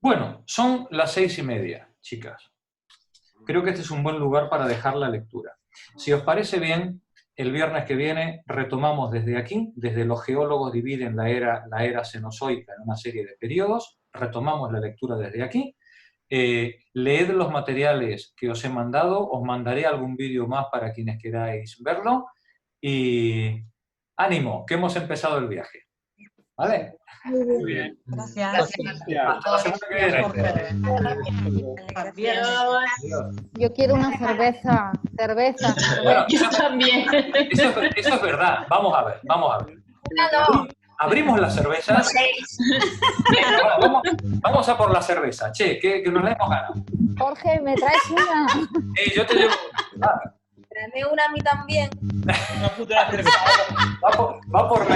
Bueno, son las 6:30, chicas. Creo que este es un buen lugar para dejar la lectura. Si os parece bien, el viernes que viene retomamos desde aquí, desde los geólogos dividen la era cenozoica en una serie de periodos, retomamos la lectura desde aquí. Leed los materiales que os he mandado, os mandaré algún vídeo más para quienes queráis verlo, y ánimo, que hemos empezado el viaje. ¿Vale? Muy Muy bien. Gracias. Hasta la semana que viene. Yo quiero una cerveza. Bueno, Yo también. eso es verdad. Vamos a ver. Abrimos la cerveza. Vamos a por la cerveza. Che, que nos la hemos ganado. Jorge, ¿me traes una? Yo te llevo. Tráeme una a mí también. Una puta cerveza. Va por la